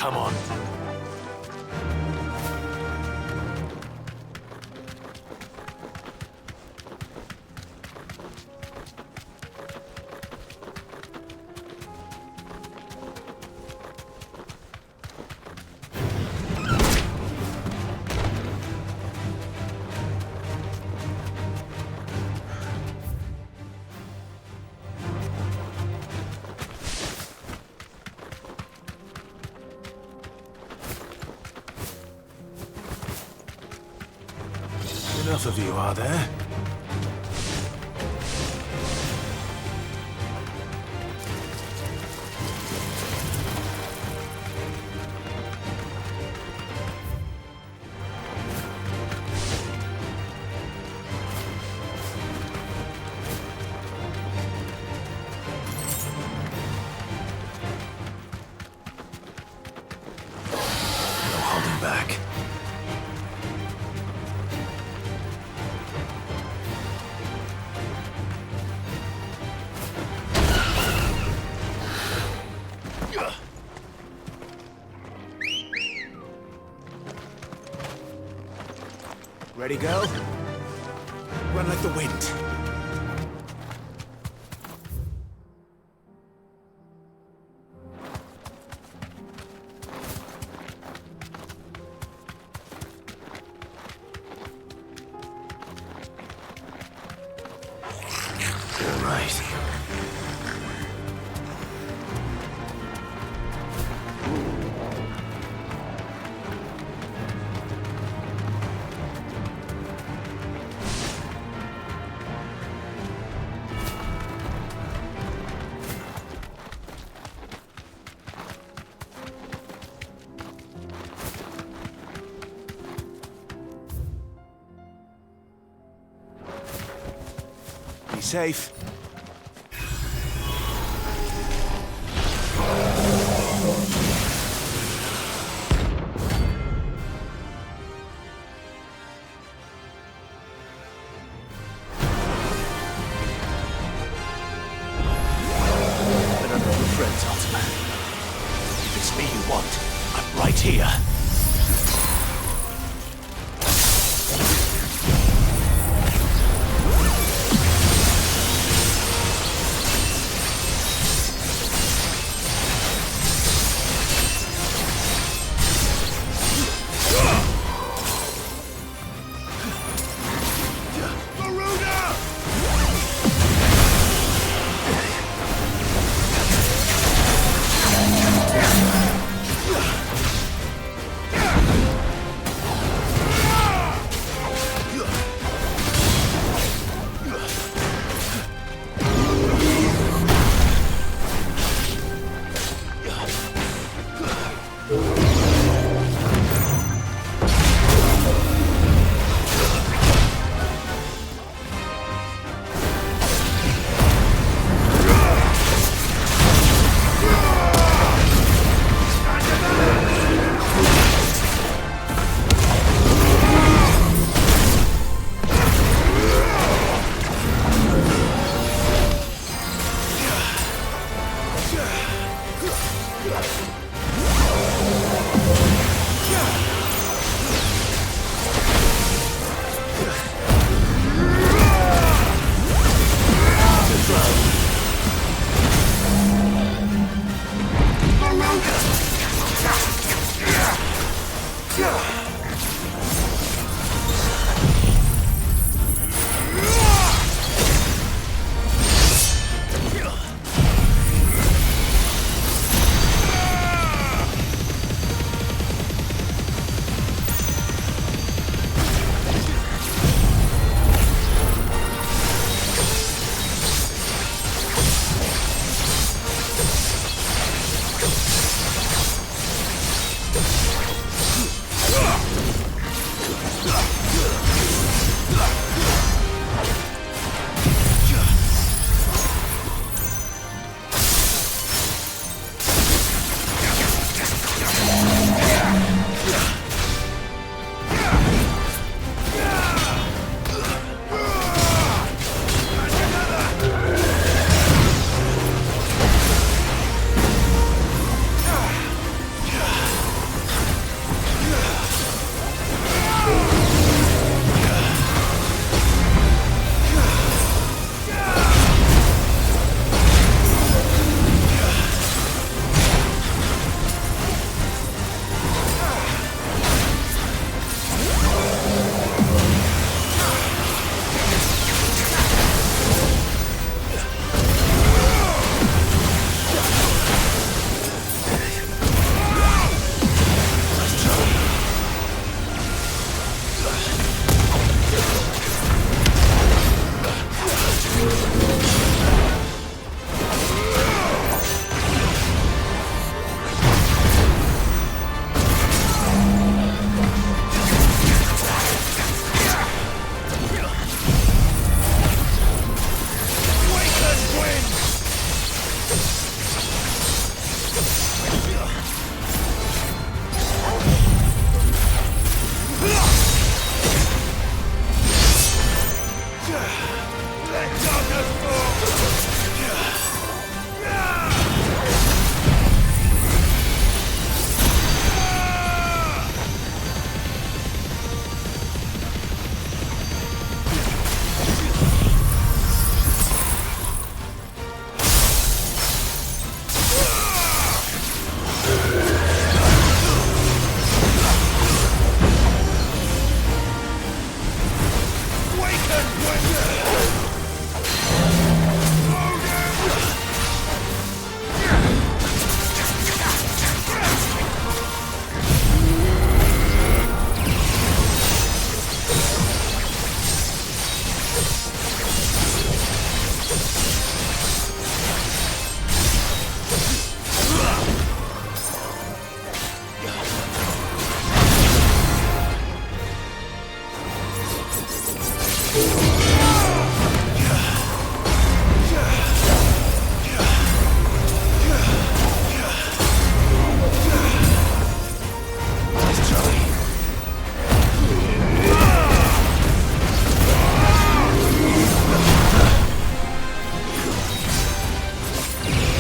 Come on. Enough of you, are there? No holding back. Ready, go? Run like the wind. All right. Be safe. Friends, Ultimate. If it's me you want, I'm right here.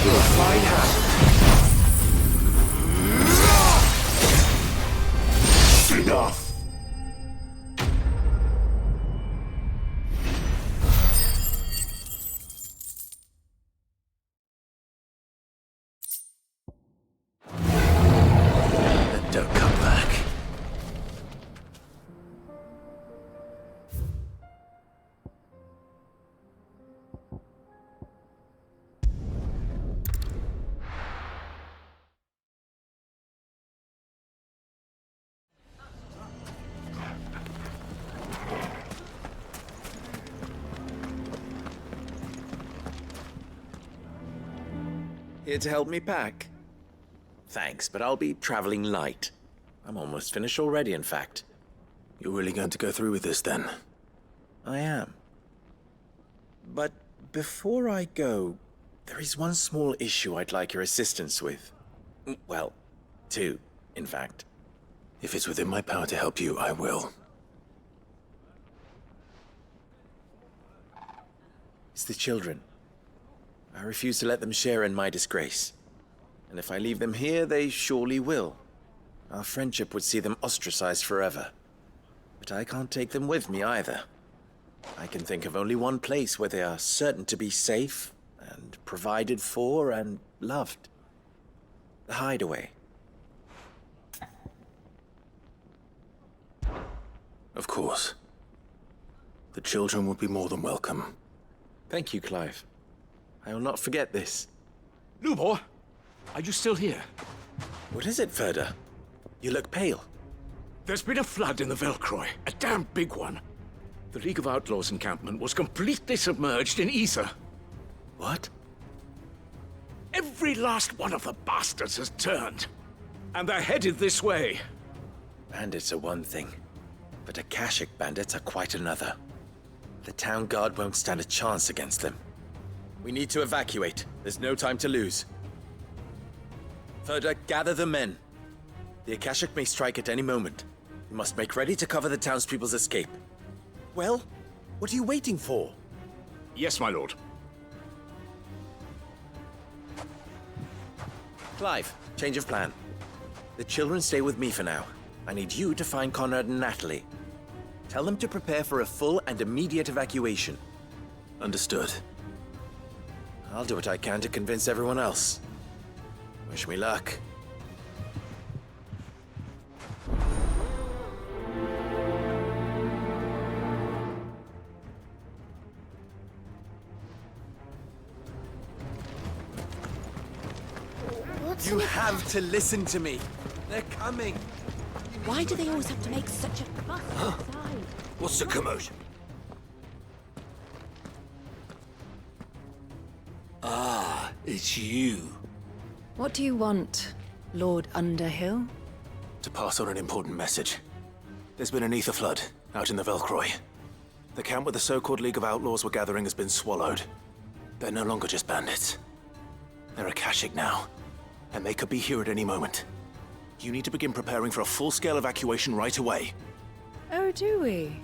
You're a fine hand. Enough! Don't come back. Here to help me pack? Thanks, but I'll be traveling light. I'm almost finished already, in fact. You're really going to go through with this, then? I am. But before I go, there is one small issue I'd like your assistance with. Well, two, in fact. If it's within my power to help you, I will. It's the children. I refuse to let them share in my disgrace. And if I leave them here, they surely will. Our friendship would see them ostracized forever. But I can't take them with me either. I can think of only one place where they are certain to be safe, and provided for, and loved. The Hideaway. Of course. The children would be more than welcome. Thank you, Clive. I will not forget this. Lubor, are you still here? What is it, Ferda? You look pale. There's been a flood in the Velcroy, a damn big one. The League of Outlaws encampment was completely submerged in ether. What? Every last one of the bastards has turned. And they're headed this way. Bandits are one thing, but Akashic bandits are quite another. The town guard won't stand a chance against them. We need to evacuate. There's no time to lose. Ferda, gather the men. The Akashic may strike at any moment. We must make ready to cover the townspeople's escape. Well, what are you waiting for? Yes, my lord. Clive, change of plan. The children stay with me for now. I need you to find Conrad and Natalie. Tell them to prepare for a full and immediate evacuation. Understood. I'll do what I can to convince everyone else. Wish me luck. You have to listen to me. They're coming. Why do they always have to make such a fuss outside? What's the commotion? Ah, it's you. What do you want, Lord Underhill? To pass on an important message. There's been an ether flood out in the Velcroy. The camp where the so-called League of Outlaws were gathering has been swallowed. They're no longer just bandits. They're Akashic now, and they could be here at any moment. You need to begin preparing for a full-scale evacuation right away. Oh, do we?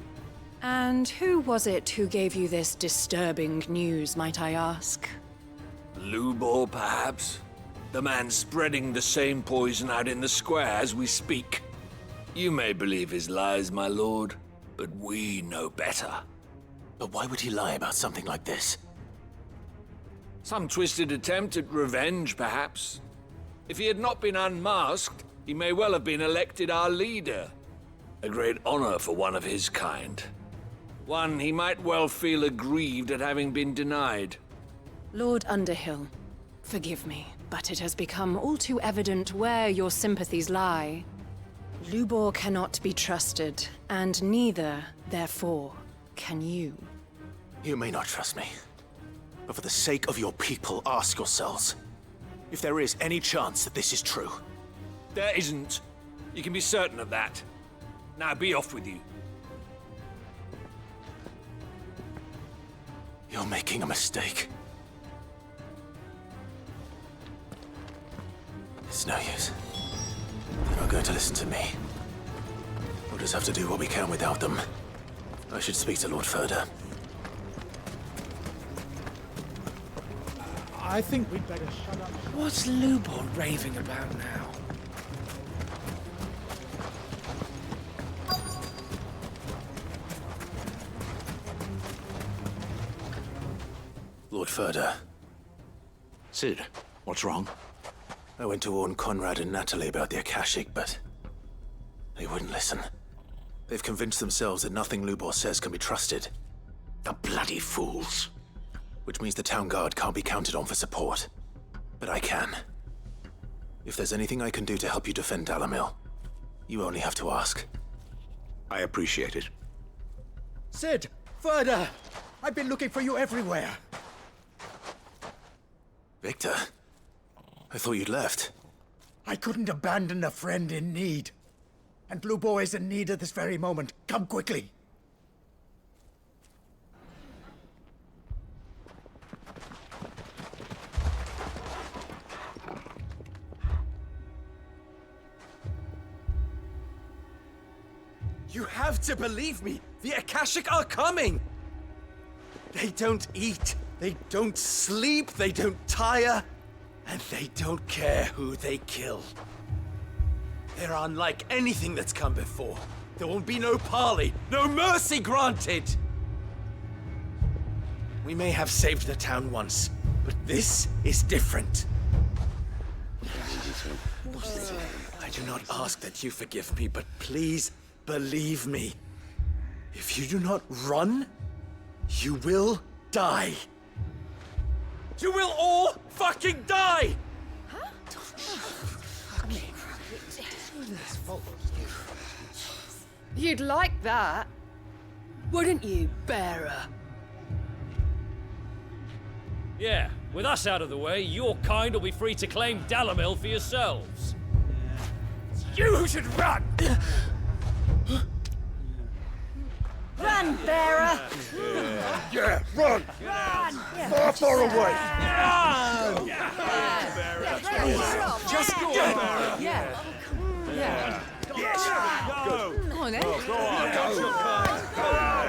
And who was it who gave you this disturbing news, might I ask? Lubor, perhaps? The man spreading the same poison out in the square as we speak. You may believe his lies, my lord, but we know better. But why would he lie about something like this? Some twisted attempt at revenge, perhaps. If he had not been unmasked, he may well have been elected our leader. A great honor for one of his kind. One he might well feel aggrieved at having been denied. Lord Underhill, forgive me, but it has become all too evident where your sympathies lie. Lubor cannot be trusted, and neither, therefore, can you. You may not trust me, but for the sake of your people, ask yourselves if there is any chance that this is true. There isn't. You can be certain of that. Now be off with you. You're making a mistake. It's no use. They're not going to listen to me. We'll just have to do what we can without them. I should speak to Lord Ferda. I think we'd better shut up. What's Lubor raving about now? Lord Furder, Sid, what's wrong? I went to warn Conrad and Natalie about the Akashic, but they wouldn't listen. They've convinced themselves that nothing Lubor says can be trusted. The bloody fools. Which means the town guard can't be counted on for support. But I can. If there's anything I can do to help you defend Dalamil, you only have to ask. I appreciate it. Sid! Further! I've been looking for you everywhere. Victor? I thought you'd left. I couldn't abandon a friend in need. And Blue Boy is in need at this very moment. Come quickly. You have to believe me! The Akashic are coming! They don't eat, they don't sleep, they don't tire, and they don't care who they kill. They're unlike anything that's come before. There will be no parley, no mercy granted! We may have saved the town once, but this is different. I do not ask that you forgive me, but please believe me. If you do not run, you will die. You will all fucking die! You'd like that, wouldn't you, bearer? Yeah, with us out of the way, your kind will be free to claim Dalamil for yourselves. You should run! Run, bearer! Yeah, run! Far, far away! Just go! Yeah. Yeah. Come on, then. Go on.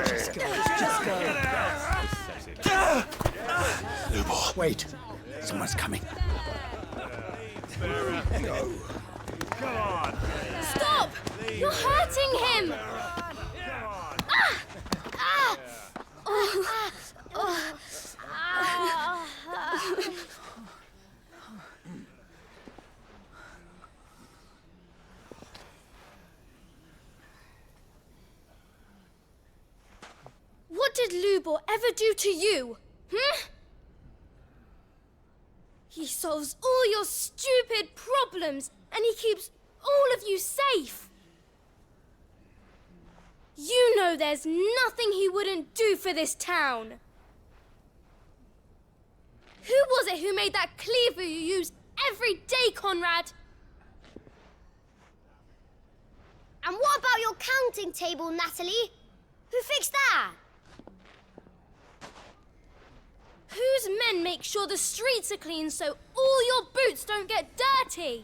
Just go. Lubor. Wait, someone's coming. Stop! You're hurting him! What did Lubor ever do to you? He solves all your stupid problems and he keeps all of you safe. You know there's nothing he wouldn't do for this town. Who was it who made that cleaver you use every day, Conrad? And what about your counting table, Natalie? Who fixed that? Whose men make sure the streets are clean so all your boots don't get dirty?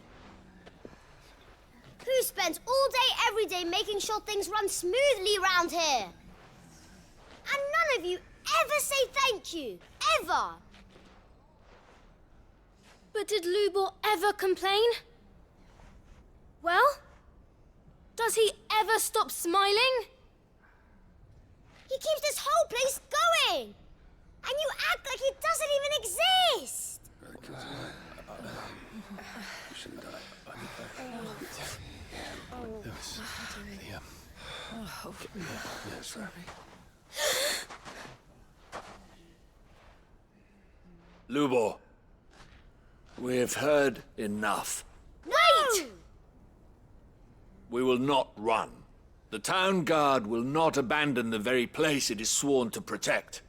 Who spends all day, every day making sure things run smoothly round here? And none of you ever say thank you. Ever. But did Lubor ever complain? Well, does he ever stop smiling? He keeps this whole place going. And you act like it doesn't even exist. Lubor, we've heard enough. Wait! We will not run. The town guard will not abandon the very place it is sworn to protect.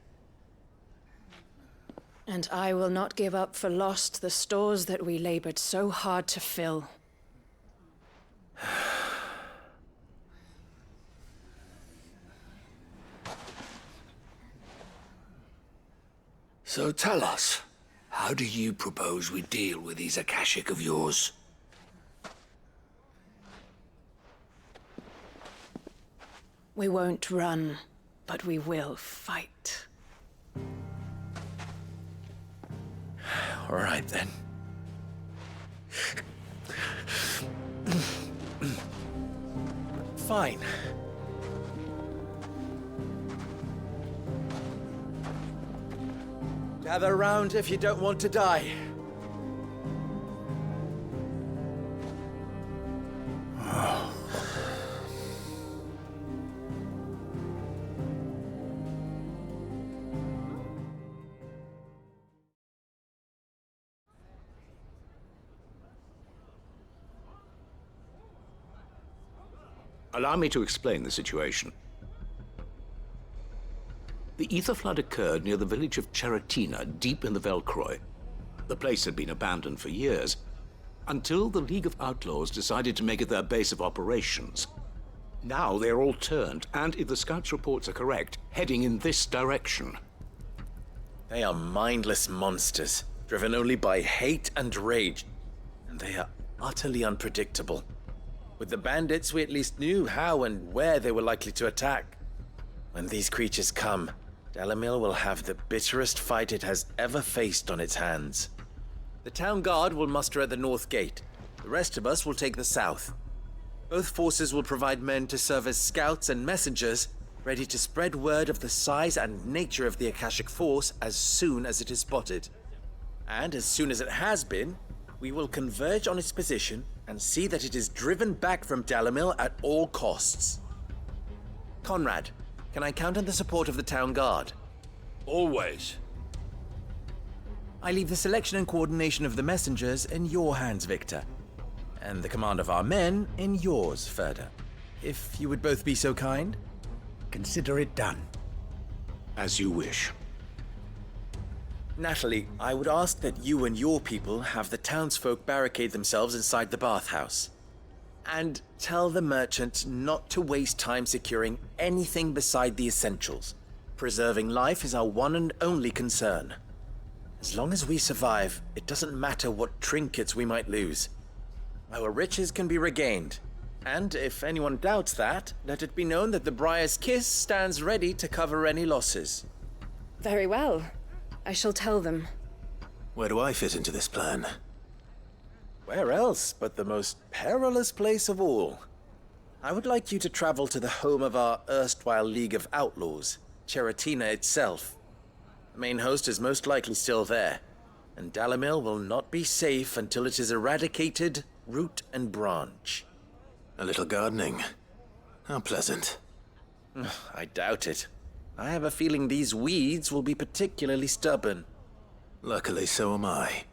And I will not give up for lost the stores that we labored so hard to fill. So tell us, how do you propose we deal with these Akashic of yours? We won't run, but we will fight. All right, then. Fine. Gather round if you don't want to die. Allow me to explain the situation. The ether flood occurred near the village of Cheratina, deep in the Velcroy. The place had been abandoned for years, until the League of Outlaws decided to make it their base of operations. Now they're all turned, and if the scouts' reports are correct, heading in this direction. They are mindless monsters, driven only by hate and rage. And they are utterly unpredictable. With the bandits, we at least knew how and where they were likely to attack. When these creatures come, Dalamil will have the bitterest fight it has ever faced on its hands. The town guard will muster at the north gate. The rest of us will take the south. Both forces will provide men to serve as scouts and messengers, ready to spread word of the size and nature of the Akashic Force as soon as it is spotted. And as soon as it has been, we will converge on its position and see that it is driven back from Dalamil at all costs. Conrad, can I count on the support of the town guard? Always. I leave the selection and coordination of the messengers in your hands, Victor. And the command of our men in yours, Ferda. If you would both be so kind. Consider it done. As you wish. Natalie, I would ask that you and your people have the townsfolk barricade themselves inside the bathhouse. And tell the merchant not to waste time securing anything beside the essentials. Preserving life is our one and only concern. As long as we survive, it doesn't matter what trinkets we might lose. Our riches can be regained. And if anyone doubts that, let it be known that the Briar's Kiss stands ready to cover any losses. Very well. I shall tell them. Where do I fit into this plan? Where else but the most perilous place of all? I would like you to travel to the home of our erstwhile League of Outlaws, Cheratina itself. The main host is most likely still there, and Dalamil will not be safe until it is eradicated, root and branch. A little gardening. How pleasant. I doubt it. I have a feeling these weeds will be particularly stubborn. Luckily, so am I.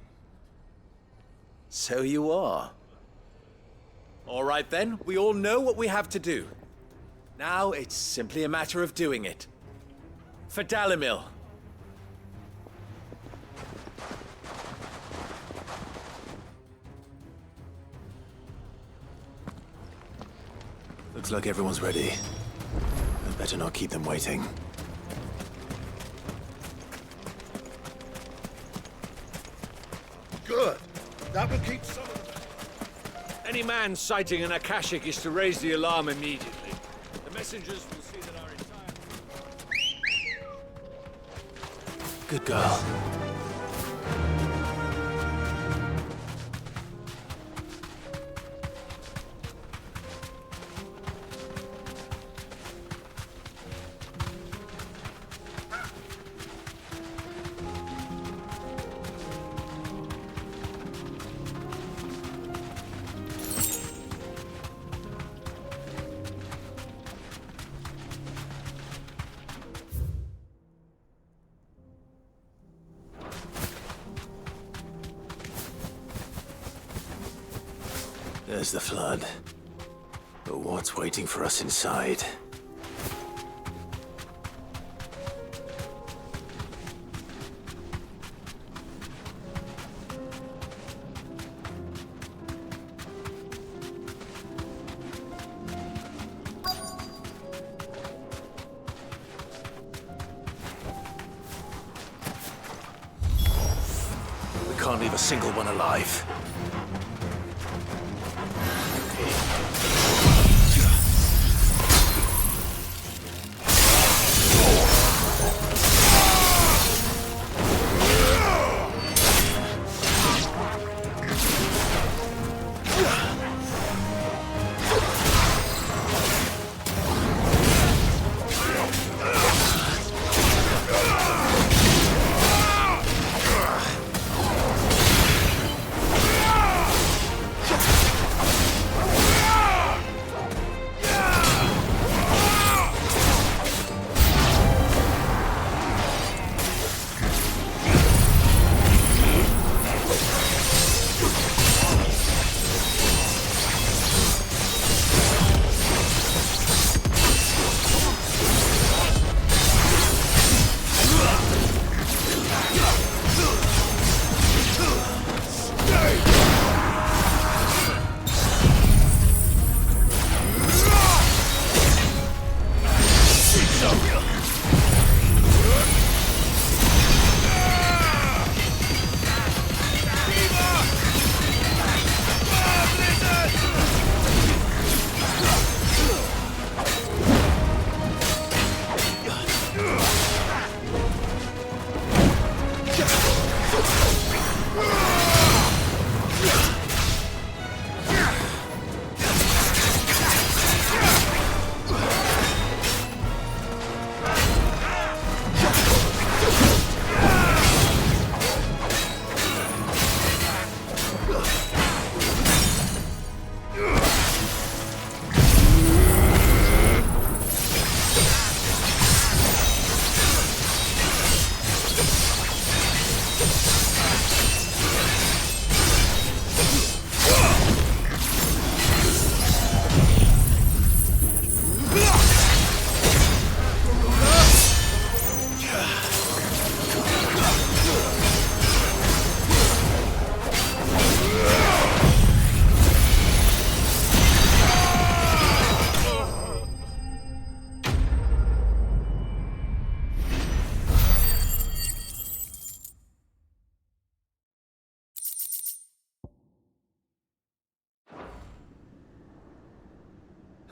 So you are. All right then, we all know what we have to do. Now it's simply a matter of doing it. For Dalamil. Looks like everyone's ready. I'd better not keep them waiting. Good. That will keep some of them. Any man sighting an Akashic is to raise the alarm immediately. The messengers will see that our entire... Good girl. There's the flood. But what's waiting for us inside? We can't leave a single one alive.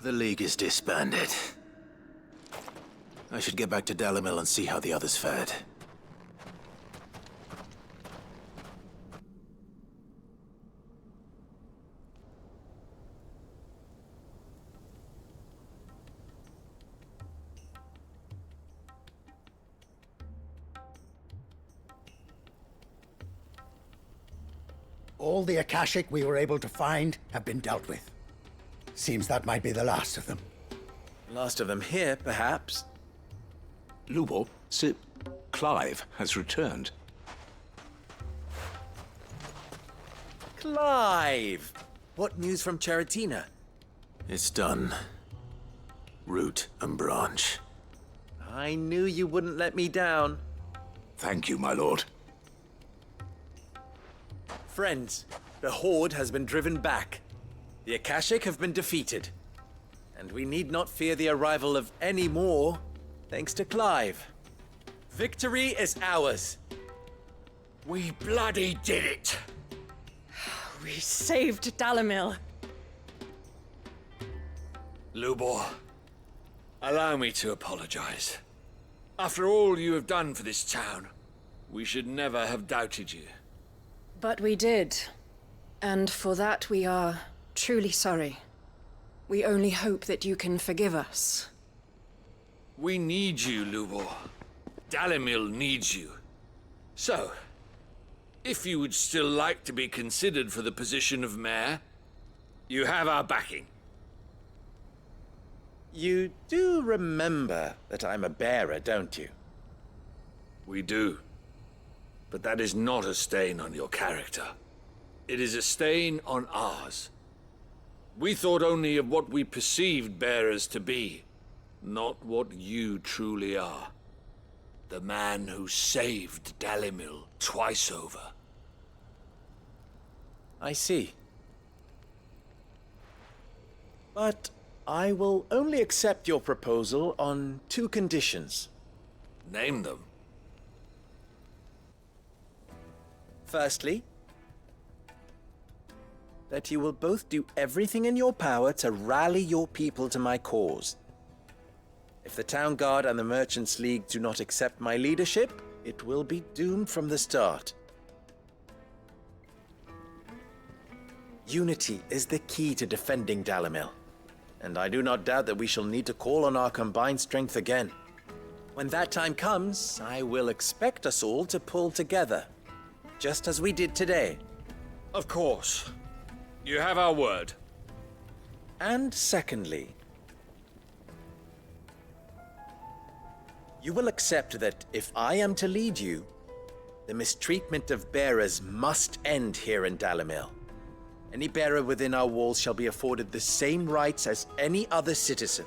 The League is disbanded. I should get back to Dalimil and see how the others fared. All the Akashic we were able to find have been dealt with. Seems that might be the last of them. Last of them here, perhaps. Lubor, Clive has returned. Clive! What news from Charatina? It's done. Root and branch. I knew you wouldn't let me down. Thank you, my lord. Friends, the Horde has been driven back. The Akashic have been defeated. And we need not fear the arrival of any more, thanks to Clive. Victory is ours. We bloody did it! We saved Dalimil. Lubor, allow me to apologize. After all you have done for this town, we should never have doubted you. But we did. And for that we are truly sorry. We only hope that you can forgive us. We need you, Lubor. Dalimil needs you. So, if you would still like to be considered for the position of mayor, you have our backing. You do remember that I'm a bearer, don't you? We do. But that is not a stain on your character. It is a stain on ours. We thought only of what we perceived bearers to be, not what you truly are. The man who saved Dalimil twice over. I see. But I will only accept your proposal on 2 conditions. Name them. Firstly, that you will both do everything in your power to rally your people to my cause. If the Town Guard and the Merchants League do not accept my leadership, it will be doomed from the start. Unity is the key to defending Dalimil, and I do not doubt that we shall need to call on our combined strength again. When that time comes, I will expect us all to pull together, just as we did today. Of course. You have our word. And secondly, you will accept that if I am to lead you, the mistreatment of bearers must end here in Dalimil. Any bearer within our walls shall be afforded the same rights as any other citizen.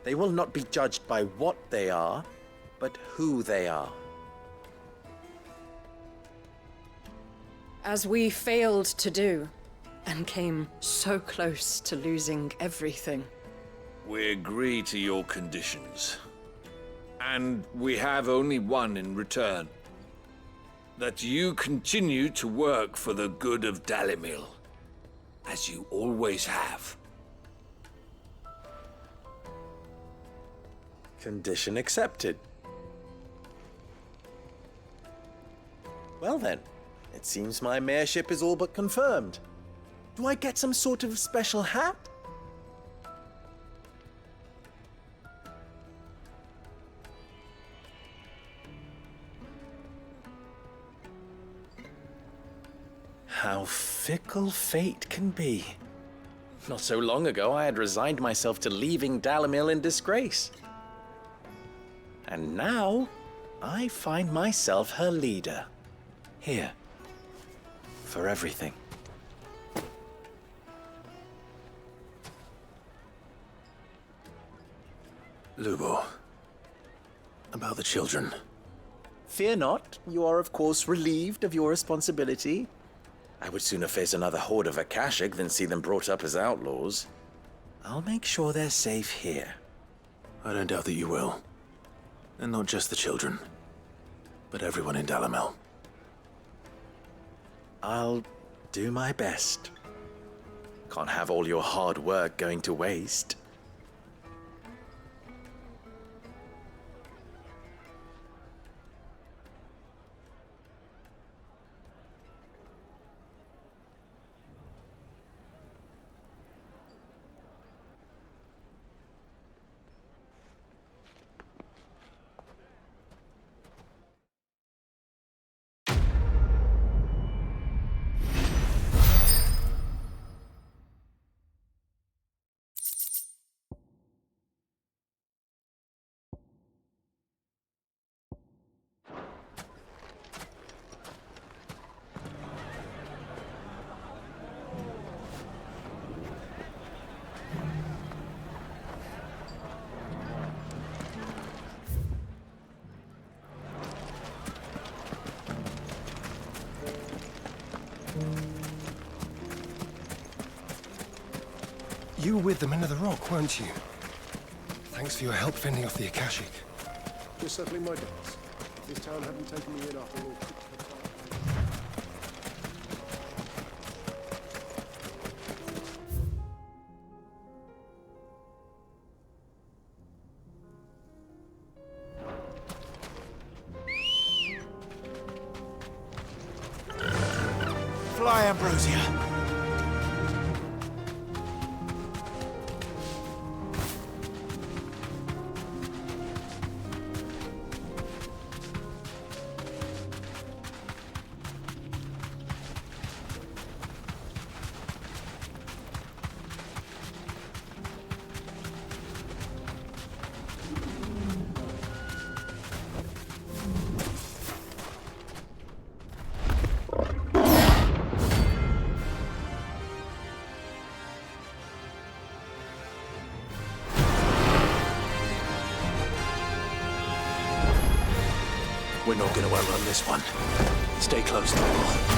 They will not be judged by what they are, but who they are. As we failed to do, and came so close to losing everything. We agree to your conditions. And we have only one in return. That you continue to work for the good of Dalimil, as you always have. Condition accepted. Well then, it seems my mayorship is all but confirmed. Do I get some sort of special hat? How fickle fate can be. Not so long ago, I had resigned myself to leaving Dalimil in disgrace. And now, I find myself her leader. Here. For everything. Lubor. About the children. Fear not. You are, of course, relieved of your responsibility. I would sooner face another horde of Akashic than see them brought up as outlaws. I'll make sure they're safe here. I don't doubt that you will. And not just the children, but everyone in Dalimil. I'll do my best. Can't have all your hard work going to waste. You were with the Men of the Rock, weren't you? Thanks for your help fending off the Akashic. You're settling my debts. This town hadn't taken me in after all. Fly, Ambrosia! We're not going to outrun this one. Stay close, Noble.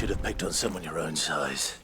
should have picked on someone your own size.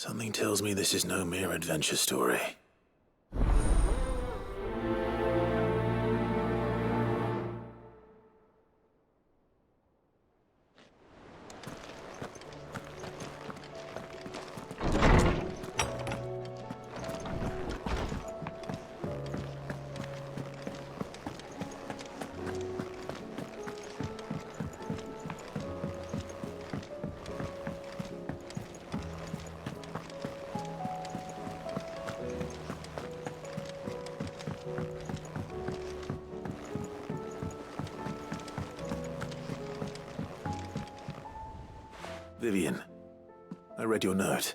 Something tells me this is no mere adventure story. Vivian, I read your note,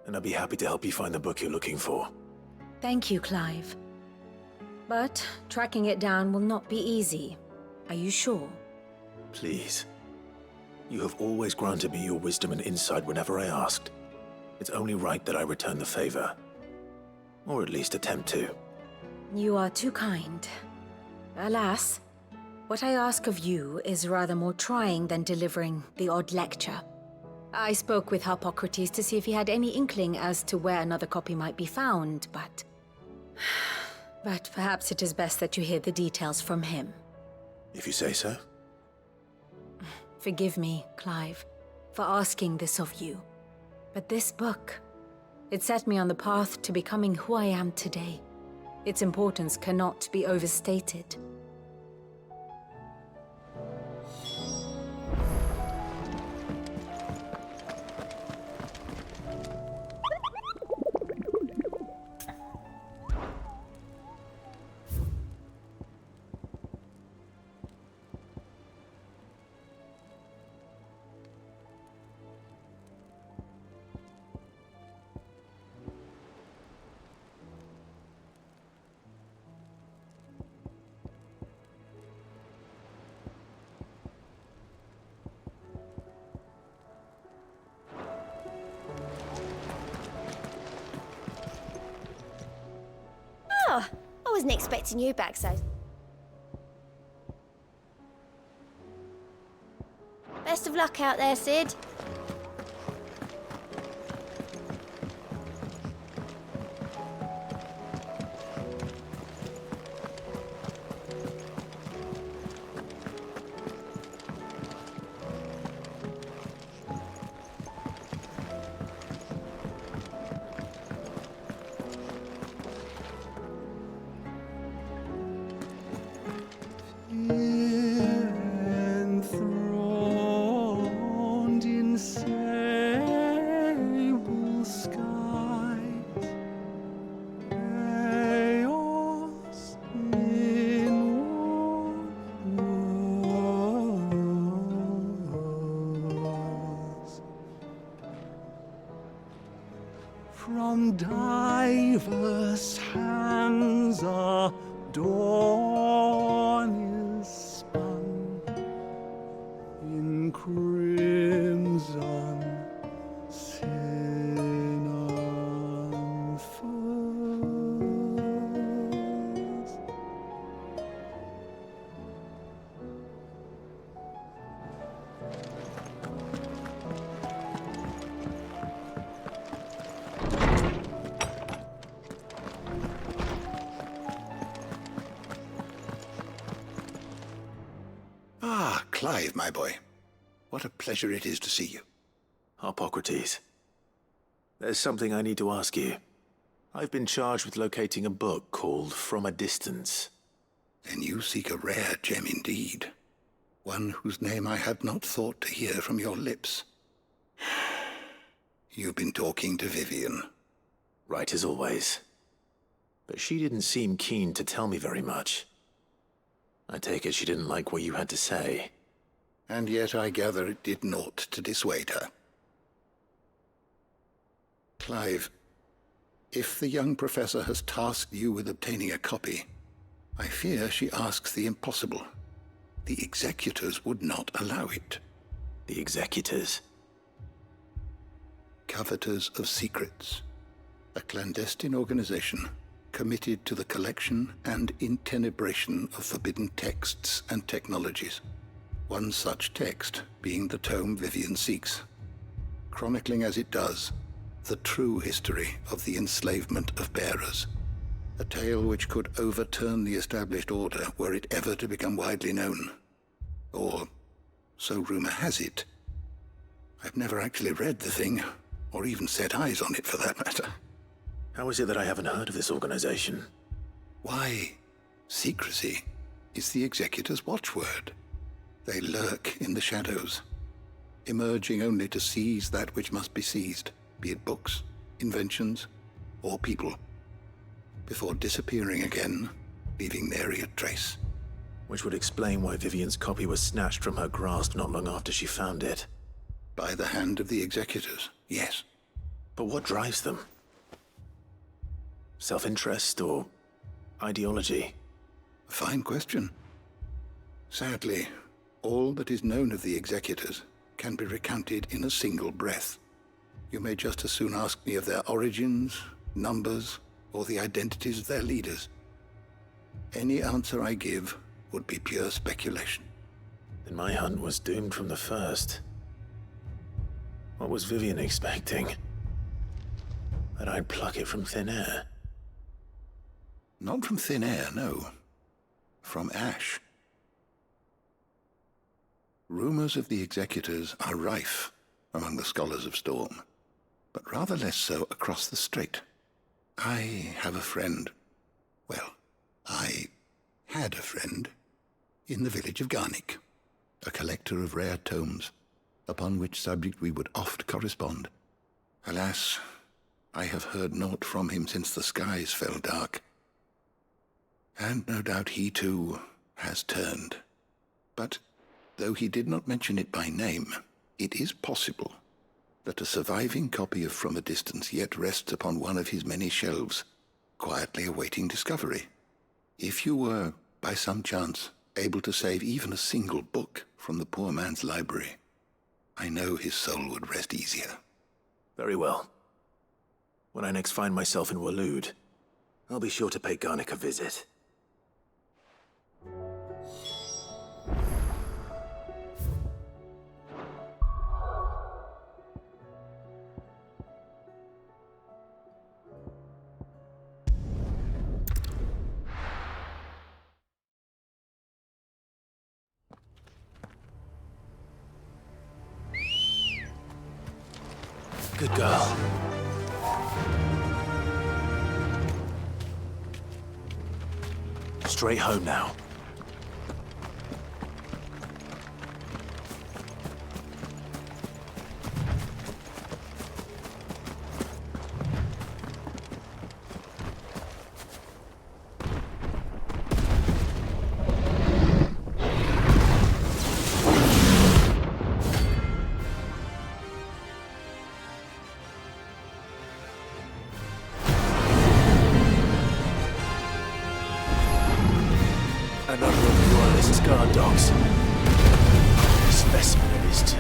and I'd be happy to help you find the book you're looking for. Thank you, Clive. But tracking it down will not be easy. Are you sure? Please. You have always granted me your wisdom and insight whenever I asked. It's only right that I return the favor. Or at least attempt to. You are too kind. Alas, what I ask of you is rather more trying than delivering the odd lecture. I spoke with Harpocrates to see if he had any inkling as to where another copy might be found, but... But perhaps it is best that you hear the details from him. If you say so. Forgive me, Clive, for asking this of you. But this book, it set me on the path to becoming who I am today. Its importance cannot be overstated. Oh, I wasn't expecting you back so... Best of luck out there, Sid. Enthroned in sable skies, chaos in wars. From diverse hands a dawn is spun in crimson sin unfurls. Ah, Clive, my boy. What a pleasure it is to see you. Harpocrates. There's something I need to ask you. I've been charged with locating a book called From a Distance. Then you seek a rare gem indeed. One whose name I had not thought to hear from your lips. You've been talking to Vivian. Right as always. But she didn't seem keen to tell me very much. I take it she didn't like what you had to say. And yet I gather it did naught to dissuade her. Clive, if the young professor has tasked you with obtaining a copy, I fear she asks the impossible. The executors would not allow it. The executors? Coveters of Secrets. A clandestine organization committed to the collection and intenebration of forbidden texts and technologies. One such text being the tome Vivian seeks, chronicling as it does the true history of the enslavement of bearers. A tale which could overturn the established order were it ever to become widely known. Or so rumor has it. I've never actually read the thing, or even set eyes on it for that matter. How is it that I haven't heard of this organization? Why, secrecy is the Executor's watchword. They lurk in the shadows, emerging only to seize that which must be seized, be it books, inventions, or people, before disappearing again, leaving nary a trace. Which would explain why Vivian's copy was snatched from her grasp not long after she found it. By the hand of the Executors, yes. But what drives them? Self-interest or ideology? A fine question. Sadly, all that is known of the Executors can be recounted in a single breath. You may just as soon ask me of their origins, numbers, or the identities of their leaders. Any answer I give would be pure speculation. Then my hunt was doomed from the first. What was Vivian expecting? That I'd pluck it from thin air? Not from thin air, no. From ash. Rumors of the Executors are rife among the scholars of Storm, but rather less so across the Strait. I have a friend. Well, I had a friend in the village of Garnick, a collector of rare tomes, upon which subject we would oft correspond. Alas, I have heard naught from him since the skies fell dark. And no doubt he too has turned. But though he did not mention it by name, it is possible that a surviving copy of From a Distance yet rests upon one of his many shelves, quietly awaiting discovery. If you were, by some chance, able to save even a single book from the poor man's library, I know his soul would rest easier. Very well. When I next find myself in Waloed, I'll be sure to pay Garnick a visit. Good girl. Straight home now. Another of Royalist guard dogs. Specimen it is too.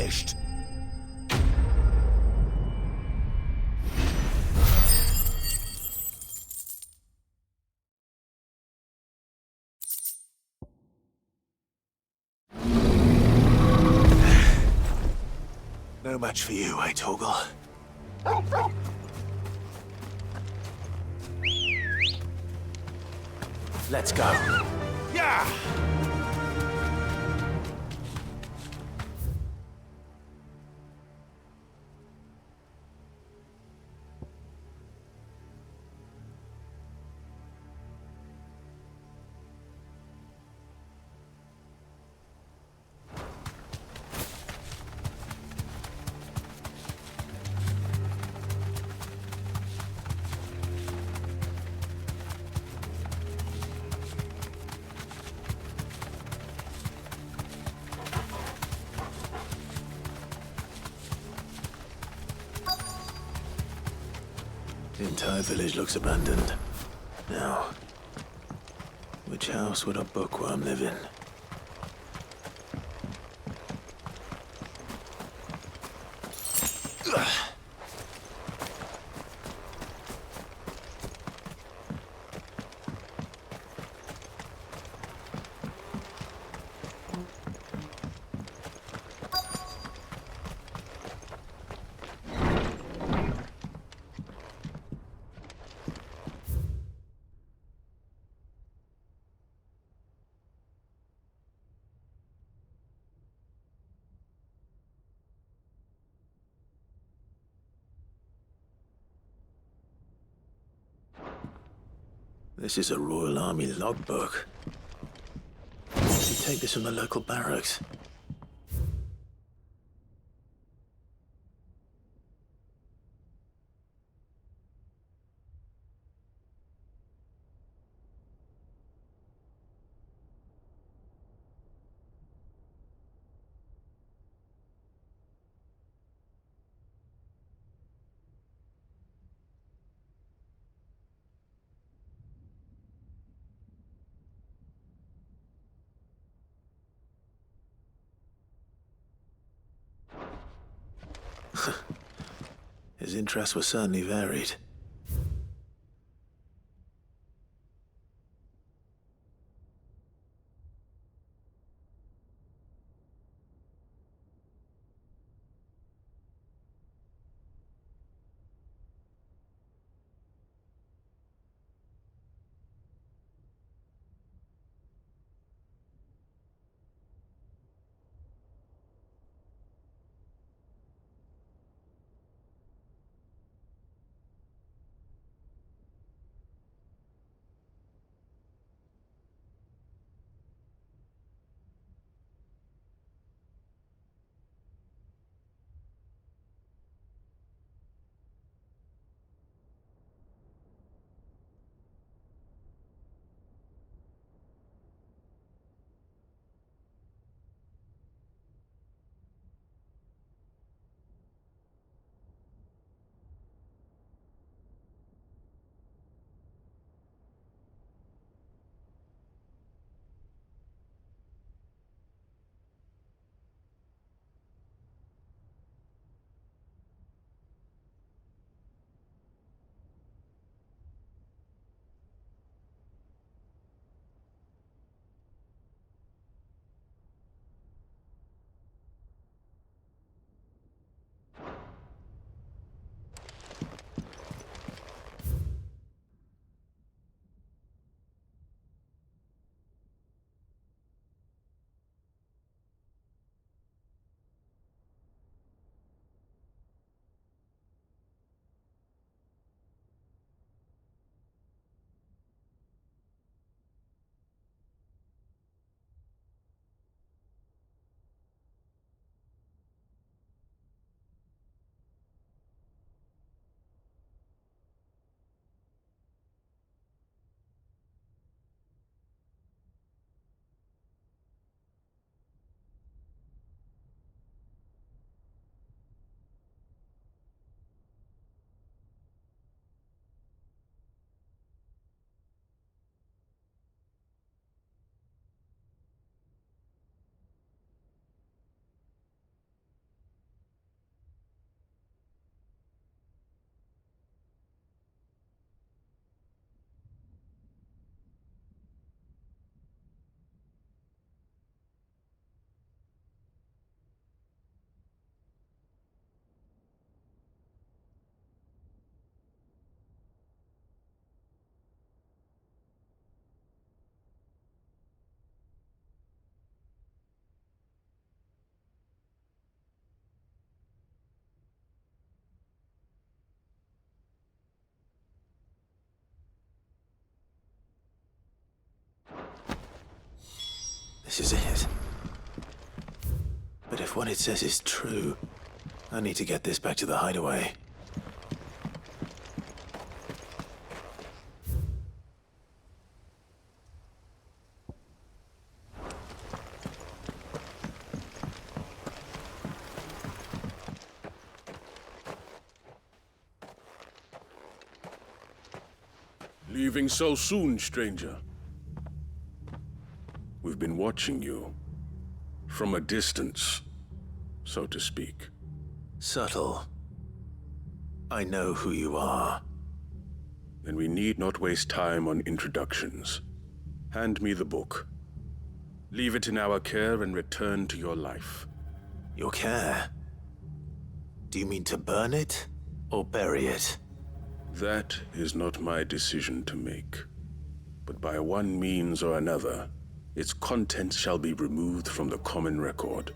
finished. No match for you, eh, Torgal? Let's go. Yeah! The entire village looks abandoned. Now, which house would a bookworm live in? This is a Royal Army logbook. Did you take this from the local barracks? His interests were certainly varied. This is it. But if what it says is true, I need to get this back to the hideaway. Leaving so soon, stranger? We've been watching you. From a distance, so to speak. Subtle. I know who you are. Then we need not waste time on introductions. Hand me the book. Leave it in our care and return to your life. Your care? Do you mean to burn it, or bury it? That is not my decision to make. But by one means or another, its contents shall be removed from the common record.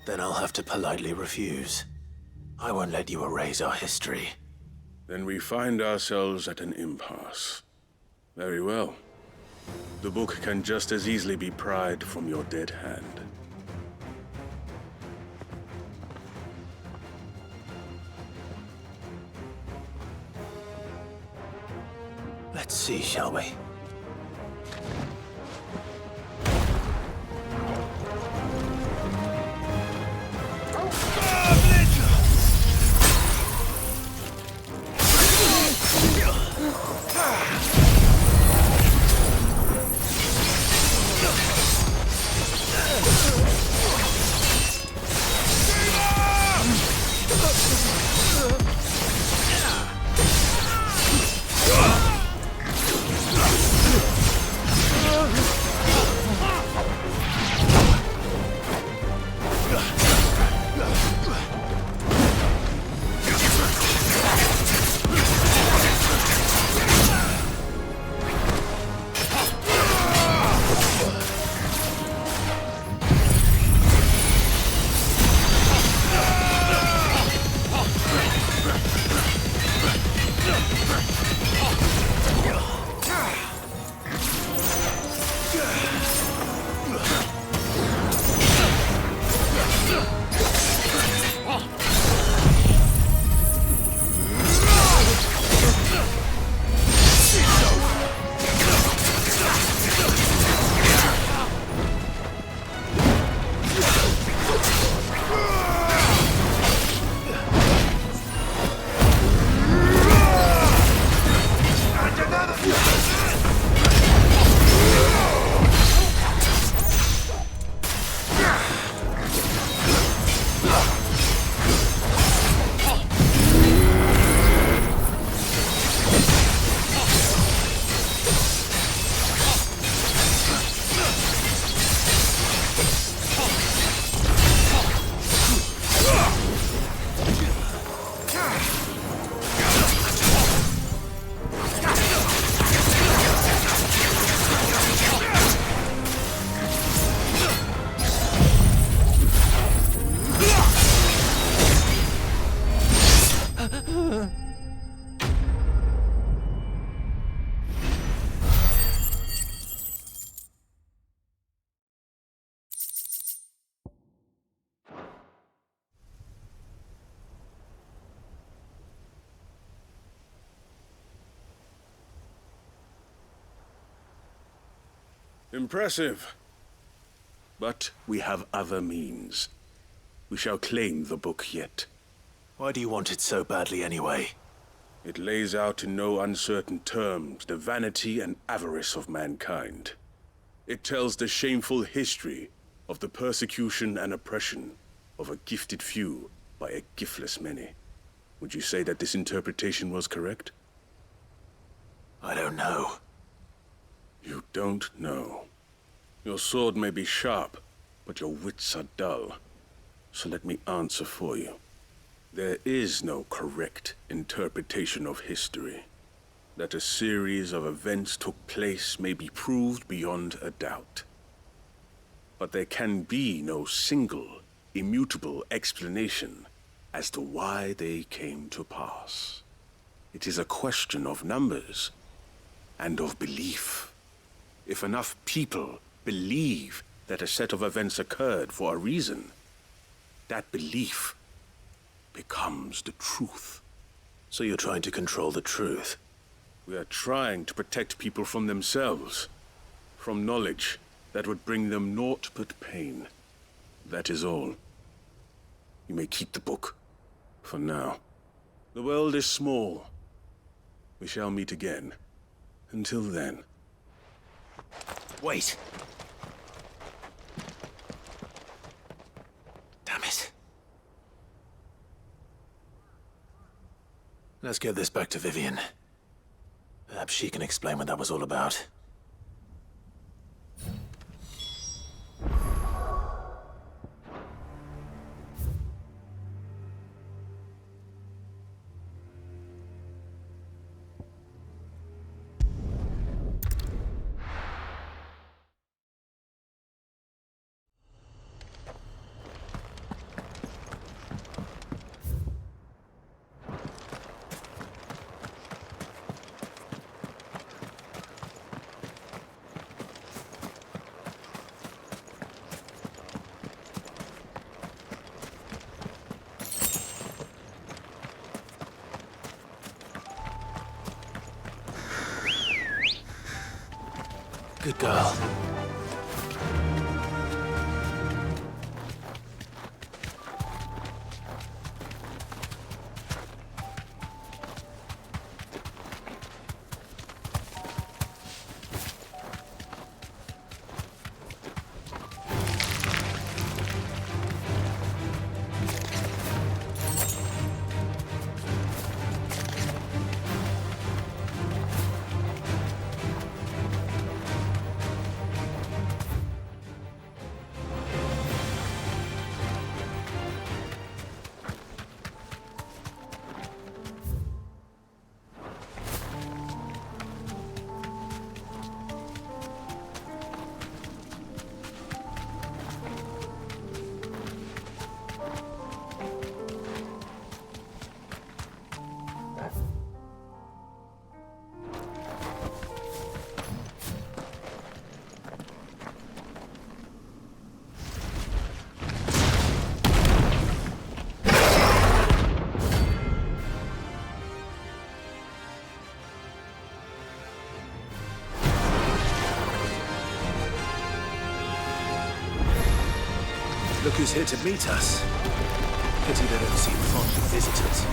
Then I'll have to politely refuse. I won't let you erase our history. Then we find ourselves at an impasse. Very well. The book can just as easily be pried from your dead hand. Let's see, shall we? Impressive. But we have other means. We shall claim the book yet. Why do you want it so badly anyway? It lays out in no uncertain terms the vanity and avarice of mankind. It tells the shameful history of the persecution and oppression of a gifted few by a giftless many. Would you say that this interpretation was correct? I don't know. You don't know. Your sword may be sharp, but your wits are dull. So let me answer for you. There is no correct interpretation of history. That a series of events took place may be proved beyond a doubt. But there can be no single, immutable explanation as to why they came to pass. It is a question of numbers and of belief. If enough people believe that a set of events occurred for a reason, that belief becomes the truth. So you're trying to control the truth? We are trying to protect people from themselves, from knowledge that would bring them naught but pain. That is all. You may keep the book, for now. The world is small. We shall meet again. Until then. Wait! Damn it. Let's get this back to Vivian. Perhaps she can explain what that was all about. Good girl. Look who's here to meet us. Pity they don't seem fond of visitors.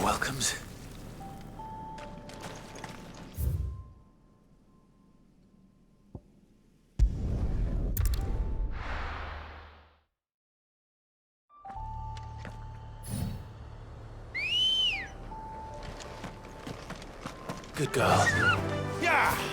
welcomes. Good girl. Yeah!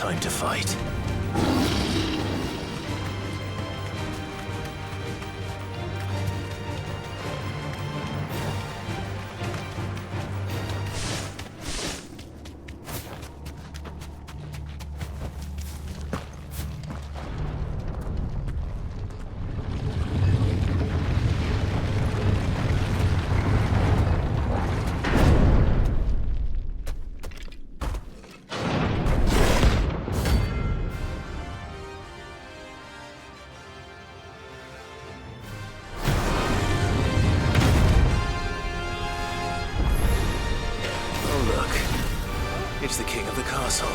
Time to fight. It's the king of the castle.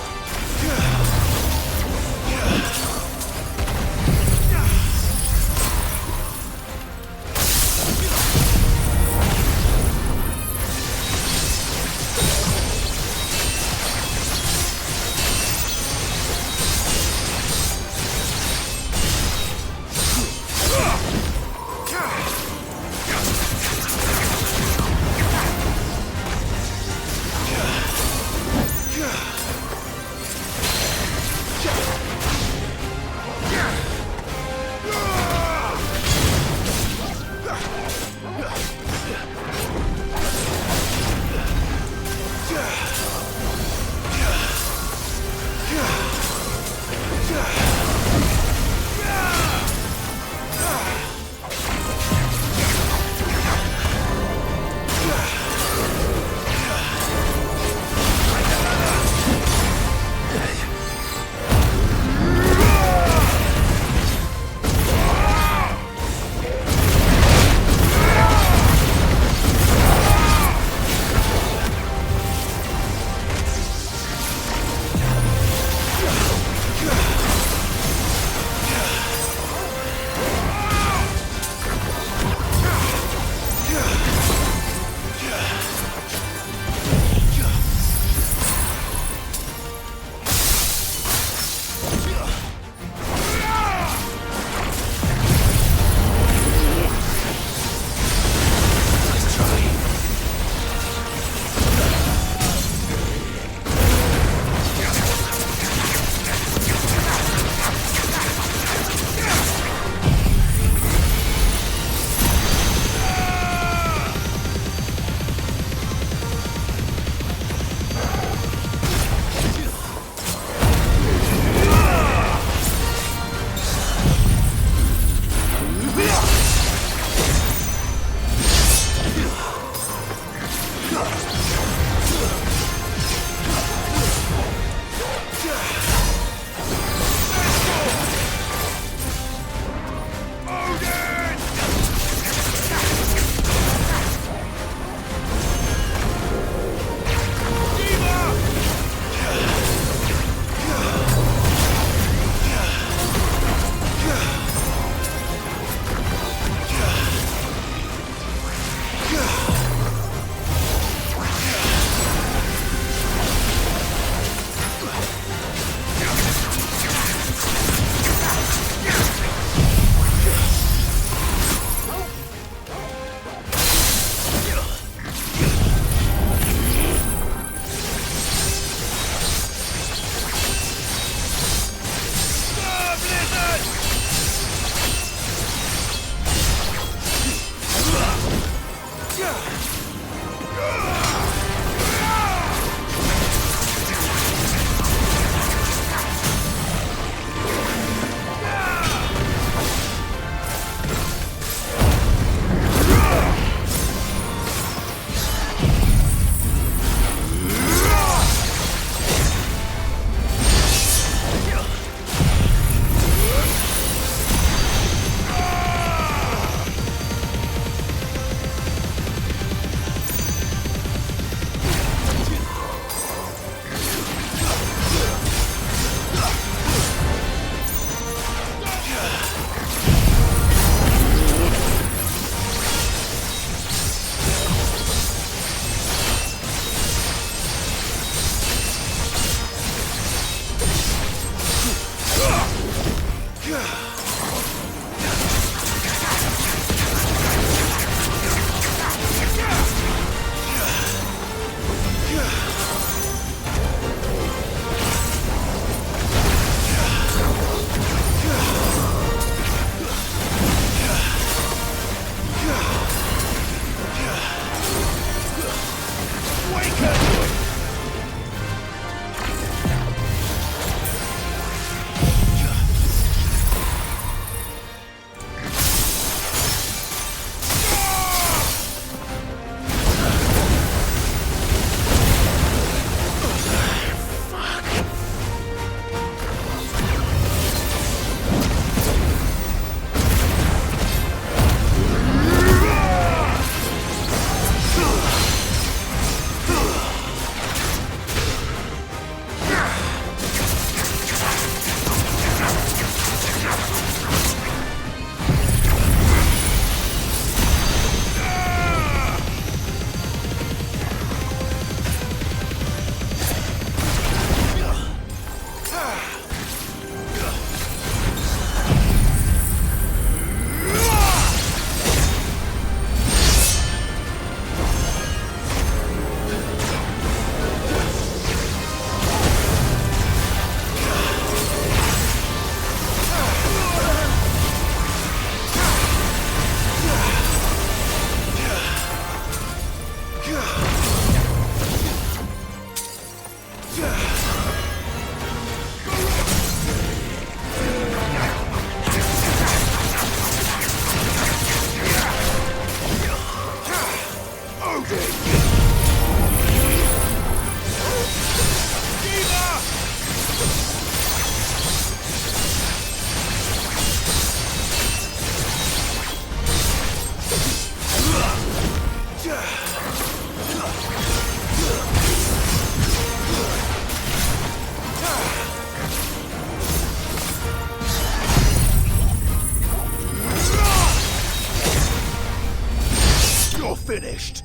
Finished.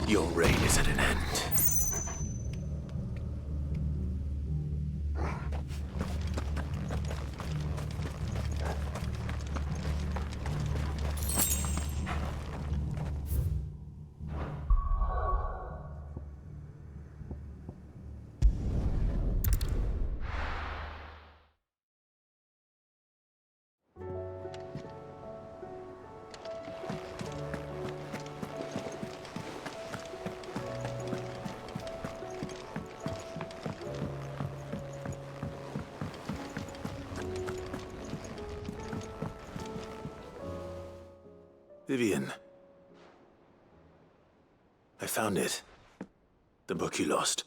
Your reign is at an end. Vivian. I found it. The book you lost.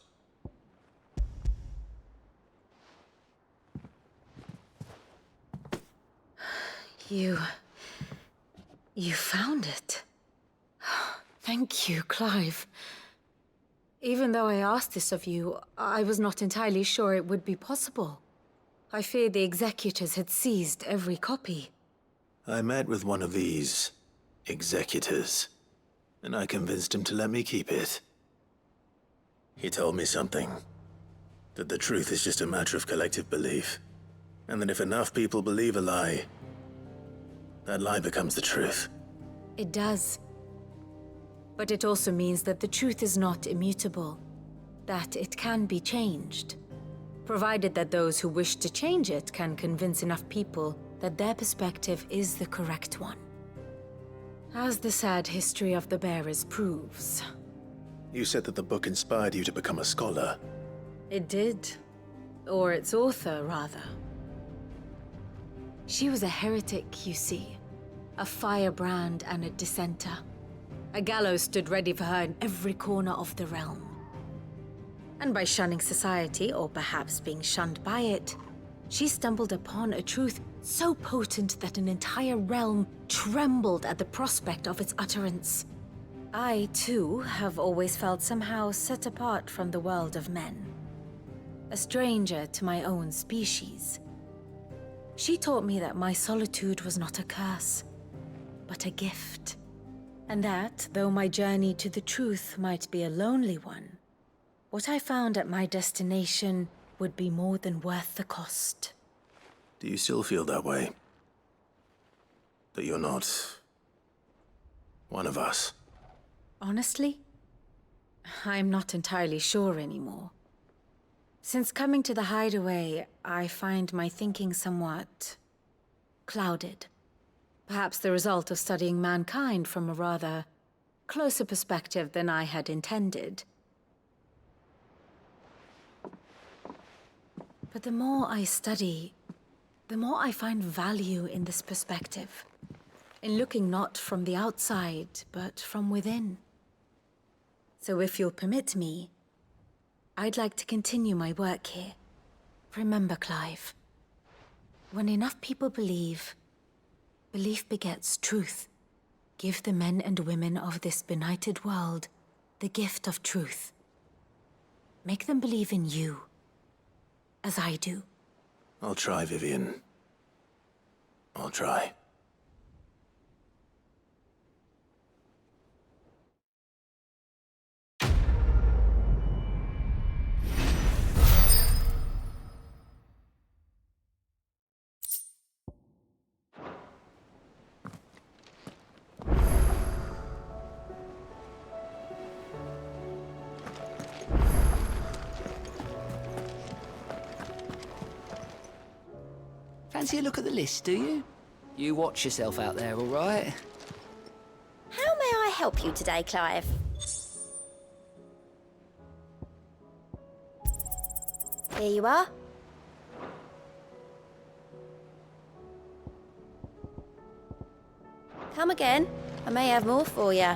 You found it. Thank you, Clive. Even though I asked this of you, I was not entirely sure it would be possible. I feared the executors had seized every copy. I met with one of these executors, and I convinced him to let me keep it. He told me something. That the truth is just a matter of collective belief. And that if enough people believe a lie, that lie becomes the truth. It does. But it also means that the truth is not immutable. That it can be changed. Provided that those who wish to change it can convince enough people that their perspective is the correct one. As the sad history of the Bearers proves. You said that the book inspired you to become a scholar. It did. Or its author, rather. She was a heretic, you see. A firebrand and a dissenter. A gallows stood ready for her in every corner of the realm. And by shunning society, or perhaps being shunned by it, she stumbled upon a truth so potent that an entire realm trembled at the prospect of its utterance. I, too, have always felt somehow set apart from the world of men. a stranger to my own species. She taught me that my solitude was not a curse, but a gift. And that, though my journey to the truth might be a lonely one, what I found at my destination would be more than worth the cost. Do you still feel that way? That you're not one of us? Honestly, I'm not entirely sure anymore. Since coming to the hideaway, I find my thinking somewhat clouded. Perhaps the result of studying mankind from a rather closer perspective than I had intended. But the more I study, the more I find value in this perspective. In looking not from the outside, but from within. So if you'll permit me, I'd like to continue my work here. Remember, Clive, when enough people believe, belief begets truth. Give the men and women of this benighted world the gift of truth. Make them believe in you, as I do. I'll try, Vivian. I'll try. Fancy a look at the list, do you? You watch yourself out there, all right? How may I help you today, Clive? Here you are. Come again. I may have more for you.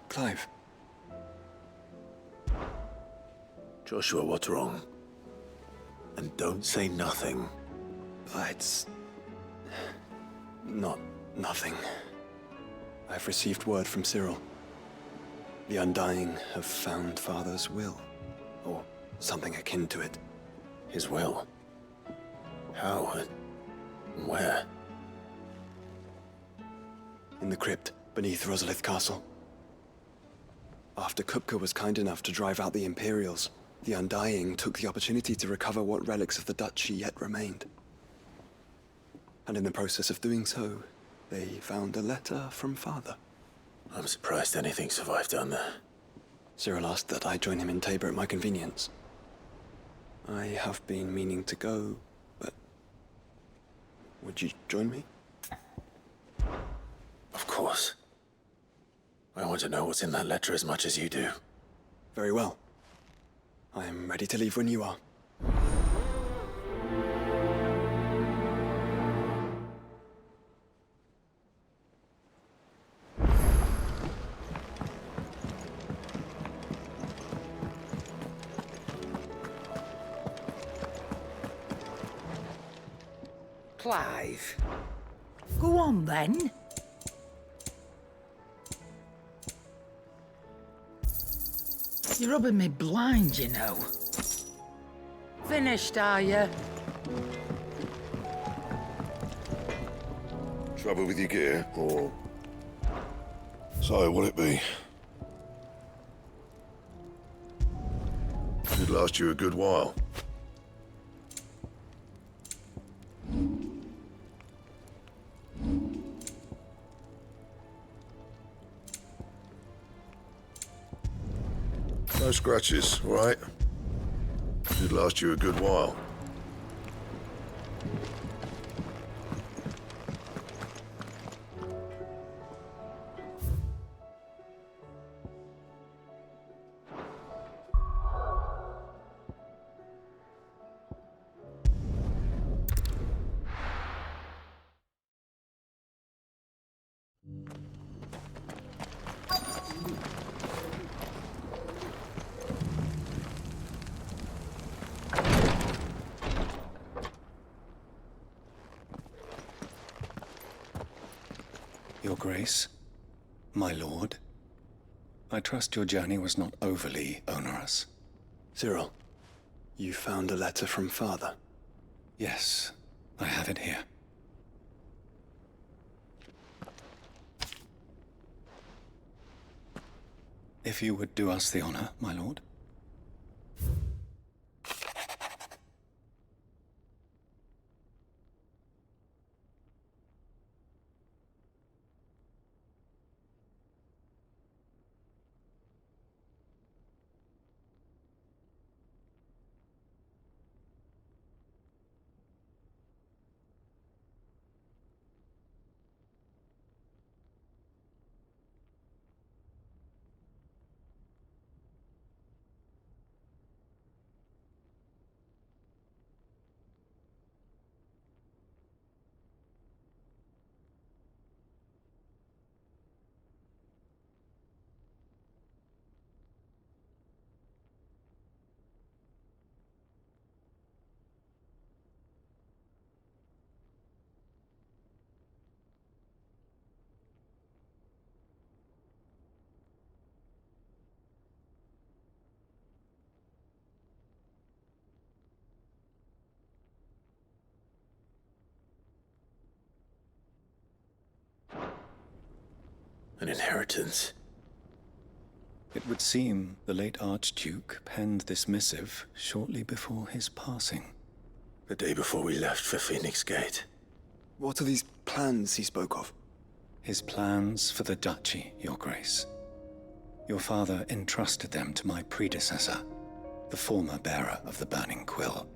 Clive. Joshua, what's wrong? And don't say nothing. It's not nothing. I've received word from Cyril. The Undying have found Father's will, or something akin to it. His will? How? Where? In the crypt beneath Rosalith Castle. After Kupka was kind enough to drive out the Imperials, the Undying took the opportunity to recover what relics of the Duchy yet remained. And in the process of doing so, they found a letter from Father. I'm surprised anything survived down there. Cyril asked that I join him in Tabor at my convenience. I have been meaning to go, but... would you join me? Of course. I want to know what's in that letter as much as you do. Very well. I am ready to leave when you are. Clive. Go on, then. You're rubbing me blind, you know. Finished, are you? Trouble with your gear, or... So, what'll it be? It'd last you a good while. No scratches, all right? It'd last you a good while. Your Grace, my lord, I trust your journey was not overly onerous. Cyril, you found a letter from Father? Yes, I have it here. If you would do us the honor, my lord. An inheritance. It would seem the late Archduke penned this missive shortly before his passing. The day before we left for Phoenix Gate. What are these plans he spoke of? His plans for the duchy, Your Grace. Your father entrusted them to my predecessor, the former bearer of the Burning Quill,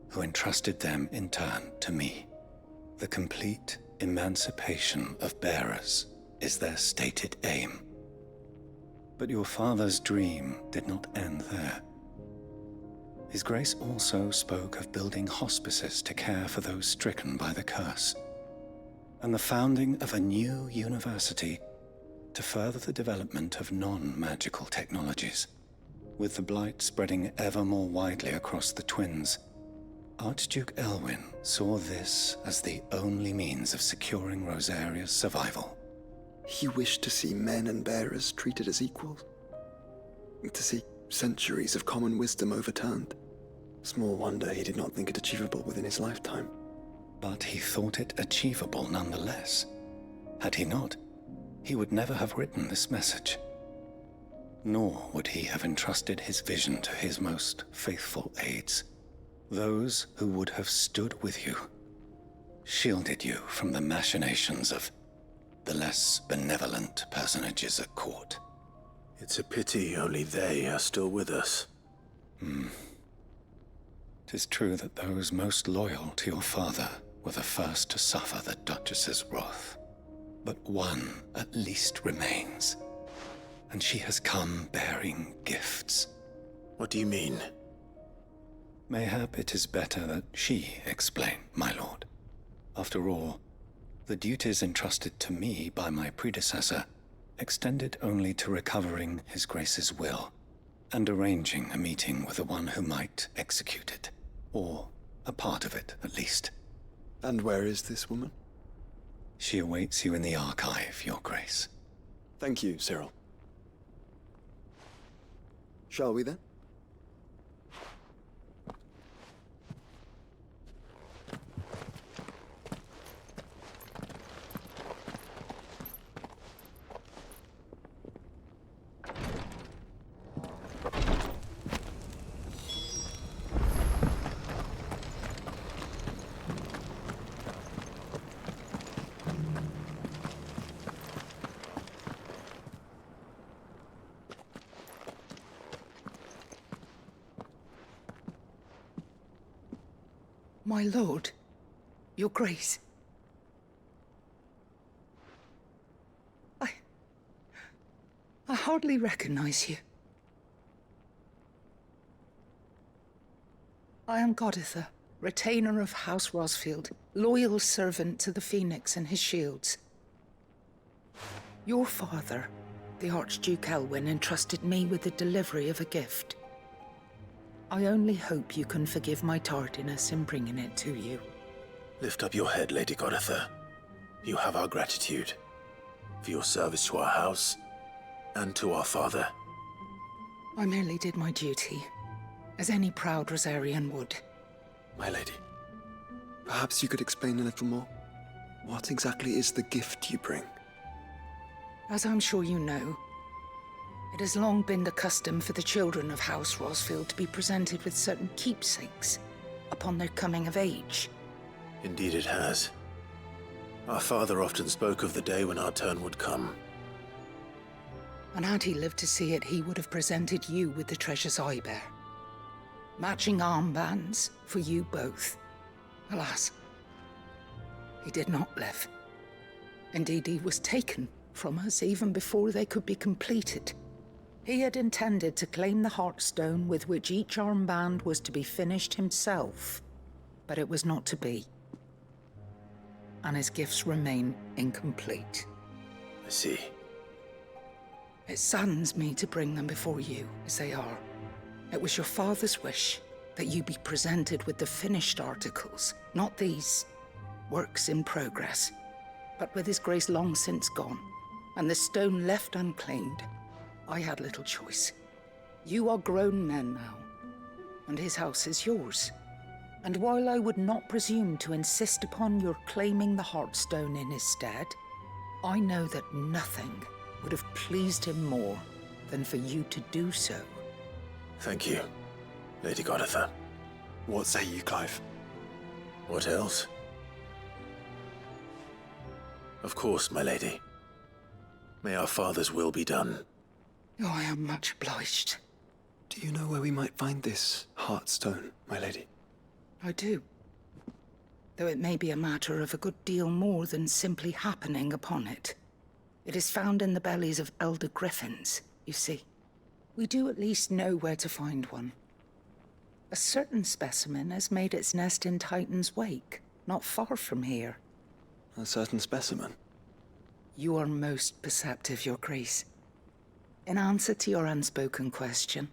who entrusted them in turn to me. The complete emancipation of bearers is their stated aim. But your father's dream did not end there. His Grace also spoke of building hospices to care for those stricken by the curse, and the founding of a new university to further the development of non-magical technologies. With the blight spreading ever more widely across the Twins, Archduke Elwyn saw this as the only means of securing Rosaria's survival. He wished to see men and bearers treated as equals. To see centuries of common wisdom overturned. Small wonder he did not think it achievable within his lifetime. But he thought it achievable nonetheless. Had he not, he would never have written this message. Nor would he have entrusted his vision to his most faithful aides. Those who would have stood with you, shielded you from the machinations of the less benevolent personages at court. It's a pity only they are still with us. 'Tis true that those most loyal to your father were the first to suffer the Duchess's wrath. But one at least remains, and she has come bearing gifts. What do you mean? Mayhap it is better that she explain, my lord. After all, the duties entrusted to me by my predecessor extended only to recovering His Grace's will and arranging a meeting with the one who might execute it, or a part of it, at least. And where is this woman? She awaits you in the archive, Your Grace. Thank you, Cyril. Shall we then? My lord, Your Grace. I hardly recognize you. I am Goditha, retainer of House Rosfield, loyal servant to the Phoenix and his shields. Your father, the Archduke Elwyn, entrusted me with the delivery of a gift. I only hope you can forgive my tardiness in bringing it to you. Lift up your head, Lady Goditha. You have our gratitude for your service to our house and to our father. I merely did my duty, as any proud Rosarian would. My lady, perhaps you could explain a little more? What exactly is the gift you bring? As I'm sure you know, it has long been the custom for the children of House Rosfield to be presented with certain keepsakes upon their coming of age. Indeed it has. Our father often spoke of the day when our turn would come. And had he lived to see it, he would have presented you with the treasures I bear. Matching armbands for you both. Alas, he did not live. Indeed, he was taken from us even before they could be completed. He had intended to claim the Heartstone with which each armband was to be finished himself, but it was not to be. And his gifts remain incomplete. I see. It saddens me to bring them before you, as they are. It was your father's wish that you be presented with the finished articles, not these works in progress. But with His Grace long since gone, and the stone left unclaimed, I had little choice. You are grown men now, and his house is yours. And while I would not presume to insist upon your claiming the Heartstone in his stead, I know that nothing would have pleased him more than for you to do so. Thank you, Lady Goditha. What say you, Clive? What else? Of course, my lady. May our father's will be done. Oh, I am much obliged. Do you know where we might find this Heartstone, my lady? I do. Though it may be a matter of a good deal more than simply happening upon it. It is found in the bellies of elder griffins, you see. We do at least know where to find one. A certain specimen has made its nest in Titan's Wake, not far from here. A certain specimen? You are most perceptive, Your Grace. In answer to your unspoken question,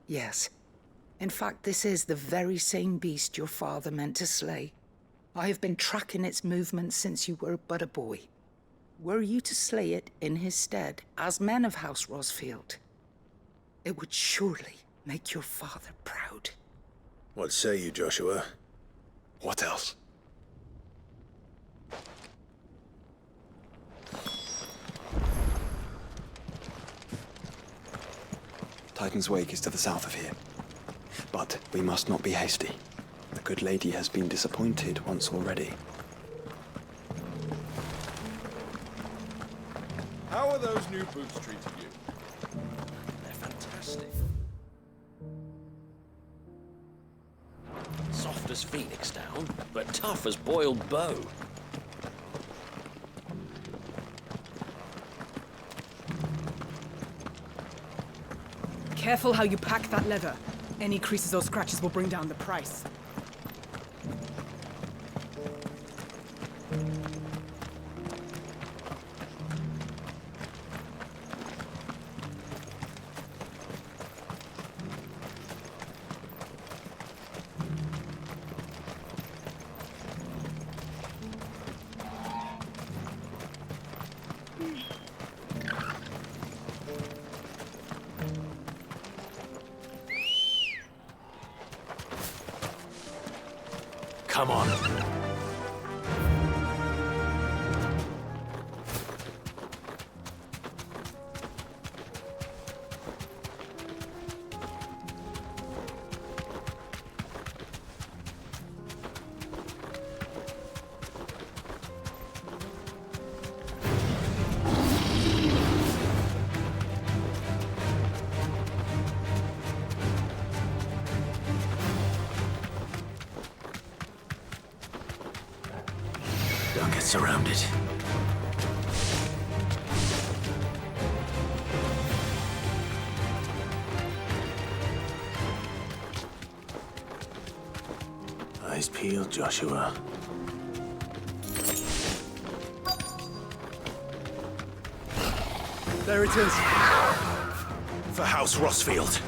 yes. In fact, this is the very same beast your father meant to slay. I have been tracking its movements since you were but a boy. Were you to slay it in his stead, as men of House Rosfield, it would surely make your father proud. What say you, Joshua? What else? Titan's Wake is to the south of here. But we must not be hasty. The good lady has been disappointed once already. How are those new boots treating you? soft as Phoenix down, but tough as boiled bow. Careful how you pack that leather. Any creases or scratches will bring down the price. Come on. Don't get surrounded. Eyes peeled, Joshua. There it is. For House Rossfield.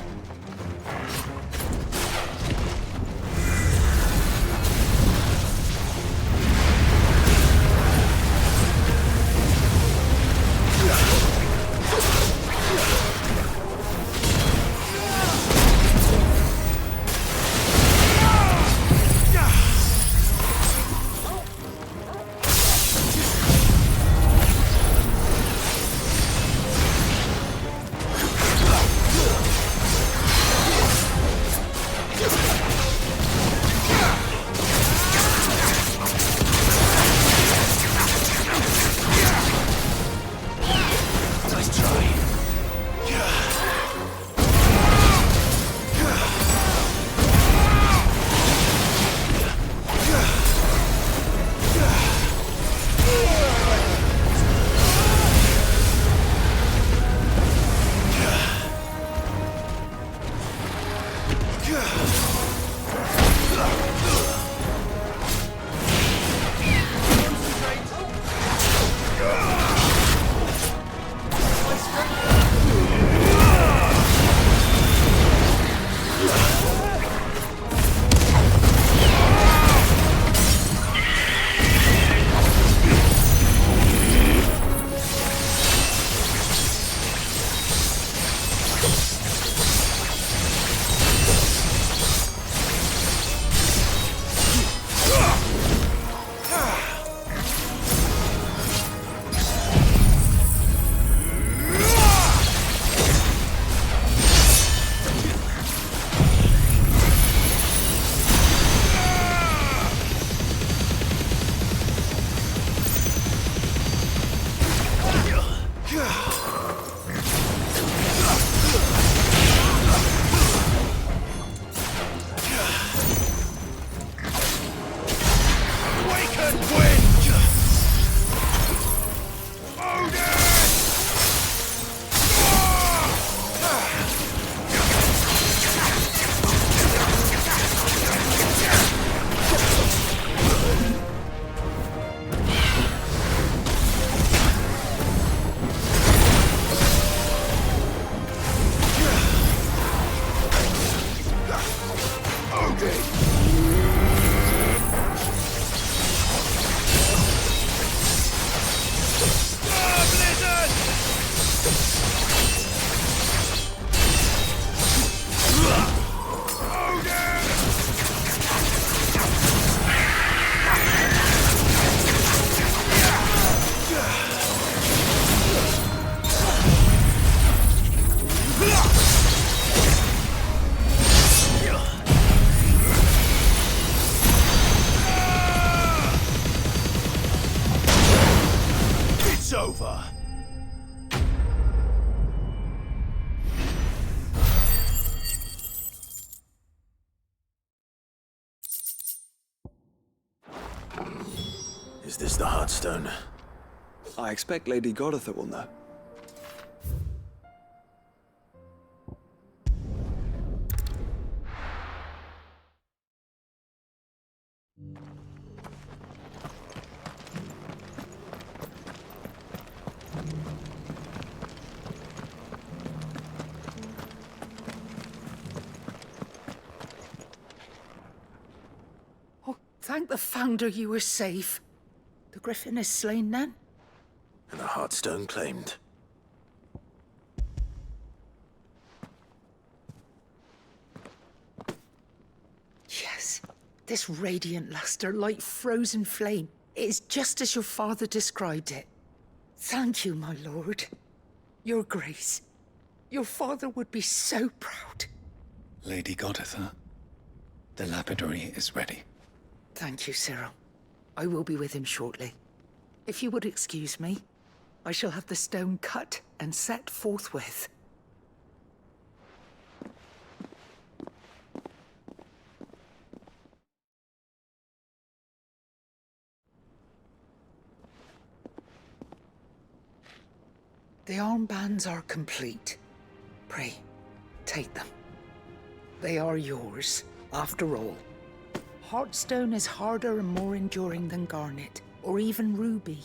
Is this the Heartstone? I expect Lady Goritha will know. Thank the Founder you were safe. The Griffin is slain then? And the Heartstone claimed. Yes. This radiant luster, like frozen flame. It is just as your father described it. Thank you, my lord. Your grace. Your father would be so proud. Lady Goritha, the lapidary is ready. Thank you, Cyril. I will be with him shortly. If you would excuse me, I shall have the stone cut and set forthwith. The armbands are complete. Pray, take them. They are yours, after all. Heartstone is harder and more enduring than garnet, or even ruby.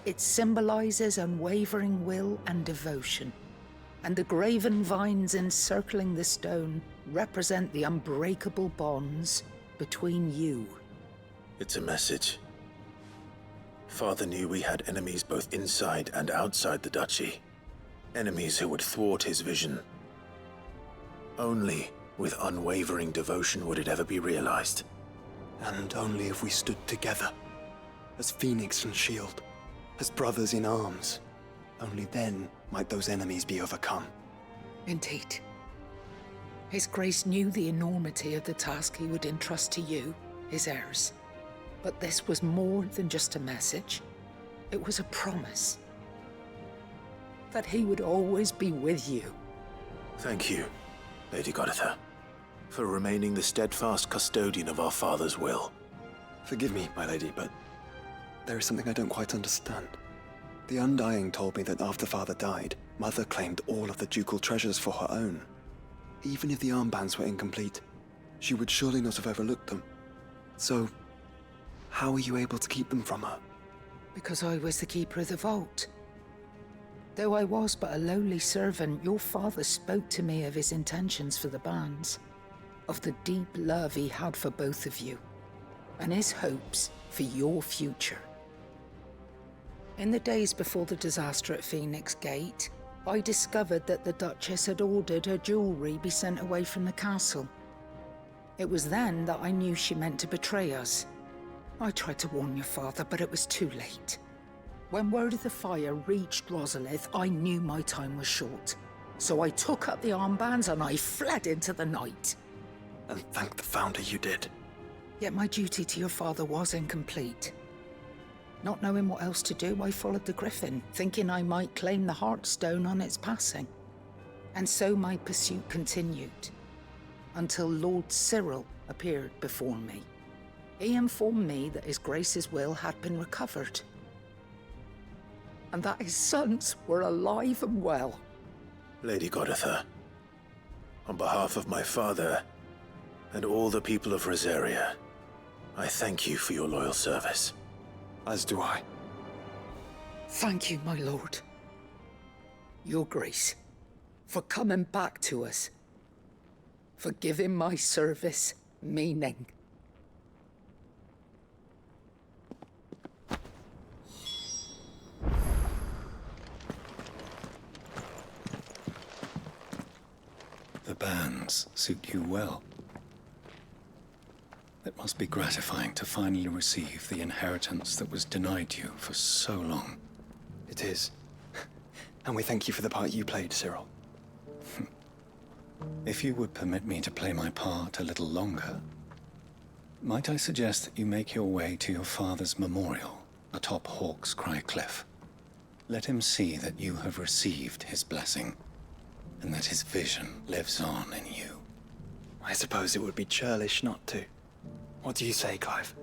It symbolizes unwavering will and devotion. And the graven vines encircling the stone represent the unbreakable bonds between you. It's a message. Father knew we had enemies both inside and outside the duchy. Enemies who would thwart his vision. Only with unwavering devotion would it ever be realized. And only if we stood together, as Phoenix and Shield, as brothers in arms. Only then might those enemies be overcome. Indeed. His Grace knew the enormity of the task he would entrust to you, his heirs. But this was more than just a message. It was a promise. That he would always be with you. Thank you, Lady Goritha, for remaining the steadfast custodian of our father's will. Forgive me, my lady, but there is something I don't quite understand. The Undying told me that after Father died, Mother claimed all of the ducal treasures for her own. Even if the armbands were incomplete, she would surely not have overlooked them. So, how were you able to keep them from her? Because I was the keeper of the vault. Though I was but a lowly servant, your father spoke to me of his intentions for the bands, of the deep love he had for both of you, and his hopes for your future. In the days before the disaster at Phoenix Gate, I discovered that the Duchess had ordered her jewelry be sent away from the castle. It was then that I knew she meant to betray us. I tried to warn your father, but it was too late. When word of the fire reached Rosalith, I knew my time was short. So I took up the armbands and I fled into the night. And thank the Founder you did. Yet my duty to your father was incomplete. Not knowing what else to do, I followed the Griffin, thinking I might claim the Heartstone on its passing. And so my pursuit continued, until Lord Cyril appeared before me. He informed me that His Grace's will had been recovered, and that his sons were alive and well. Lady Goritha, on behalf of my father and all the people of Rosaria, I thank you for your loyal service. As do I. Thank you, my lord. Your Grace, for coming back to us. For giving my service meaning. The bands suit you well. It must be gratifying to finally receive the inheritance that was denied you for so long. It is. And we thank you for the part you played, Cyril. If you would permit me to play my part a little longer, might I suggest that you make your way to your father's memorial atop Hawk's Cry Cliff? Let him see that you have received his blessing, and that his vision lives on in you. I suppose it would be churlish not to. What do you say, Clive?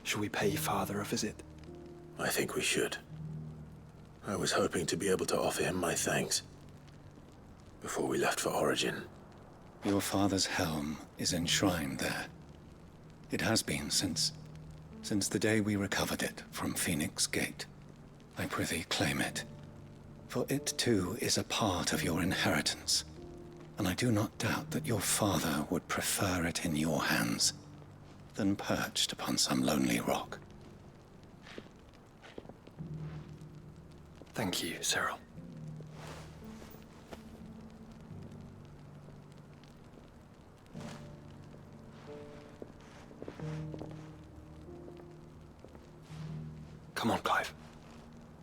Shall we pay Father a visit? I think we should. I was hoping to be able to offer him my thanks before we left for Origin. Your father's helm is enshrined there. It has been since the day we recovered it from Phoenix Gate. I prithee claim it, for it too is a part of your inheritance, and I do not doubt that your father would prefer it in your hands than perched upon some lonely rock. Thank you, Cyril. Come on, Clive.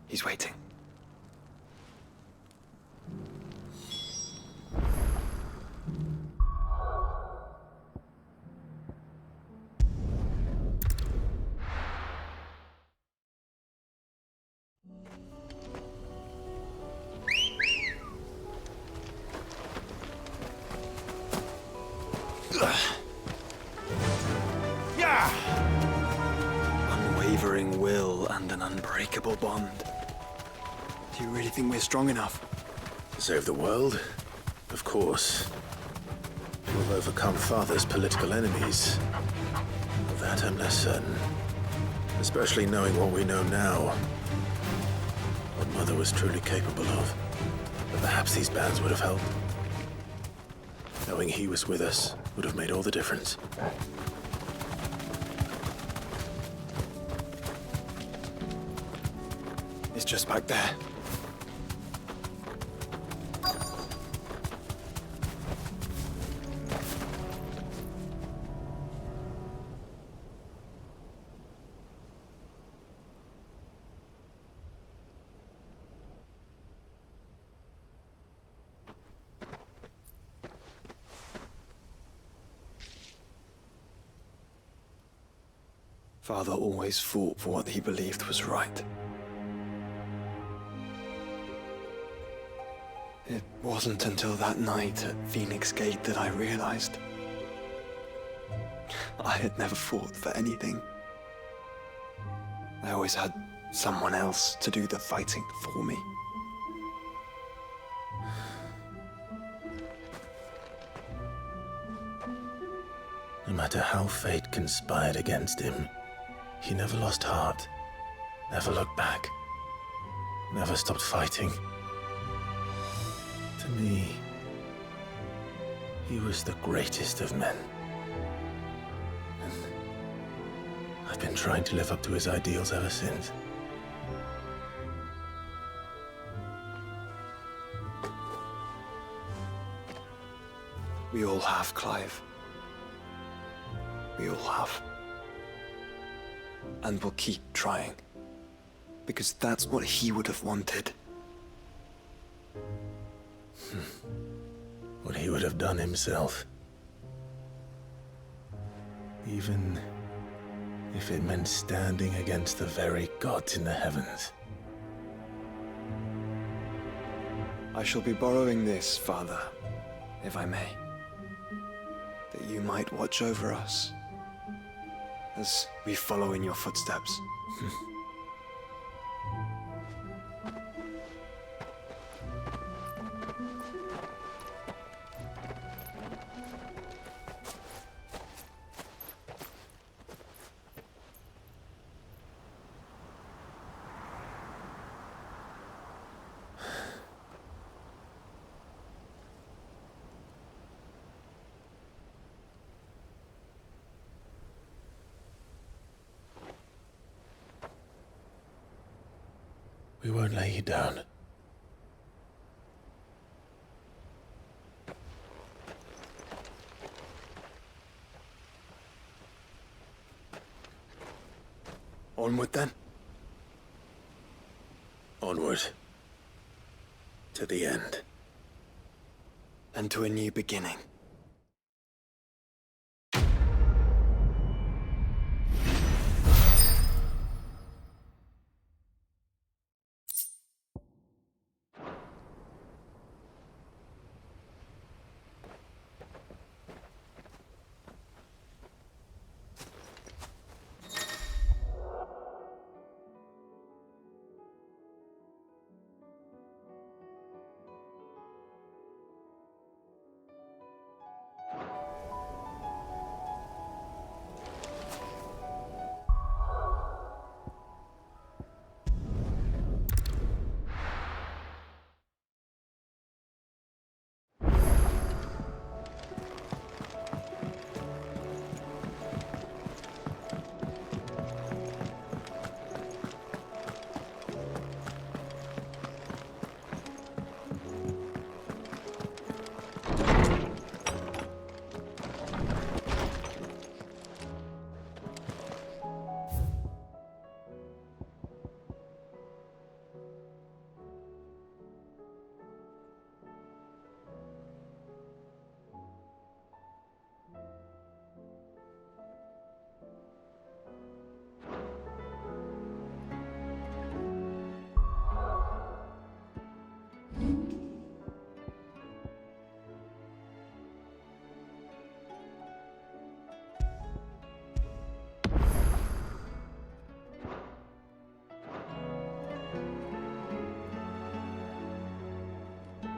He's waiting. Unwavering will and an unbreakable bond. Do you really think we're strong enough? To save the world? Of course. We'll overcome Father's political enemies. Of that I'm less certain. Especially knowing what we know now. What Mother was truly capable of. But perhaps these bands would have helped. Knowing he was with us would have made all the difference. It's just back there. Father always fought for what he believed was right. It wasn't until that night at Phoenix Gate that I realized I had never fought for anything. I always had someone else to do the fighting for me. No matter how fate conspired against him, he never lost heart, never looked back, never stopped fighting. To me, he was the greatest of men. And I've been trying to live up to his ideals ever since. We all have, Clive. We all have. And we'll keep trying. Because that's what he would have wanted. What he would have done himself. Even if it meant standing against the very gods in the heavens. I shall be borrowing this, Father, if I may. That you might watch over us as we follow in your footsteps. We won't lay you down. Onward then. Onward. To the end. And to a new beginning.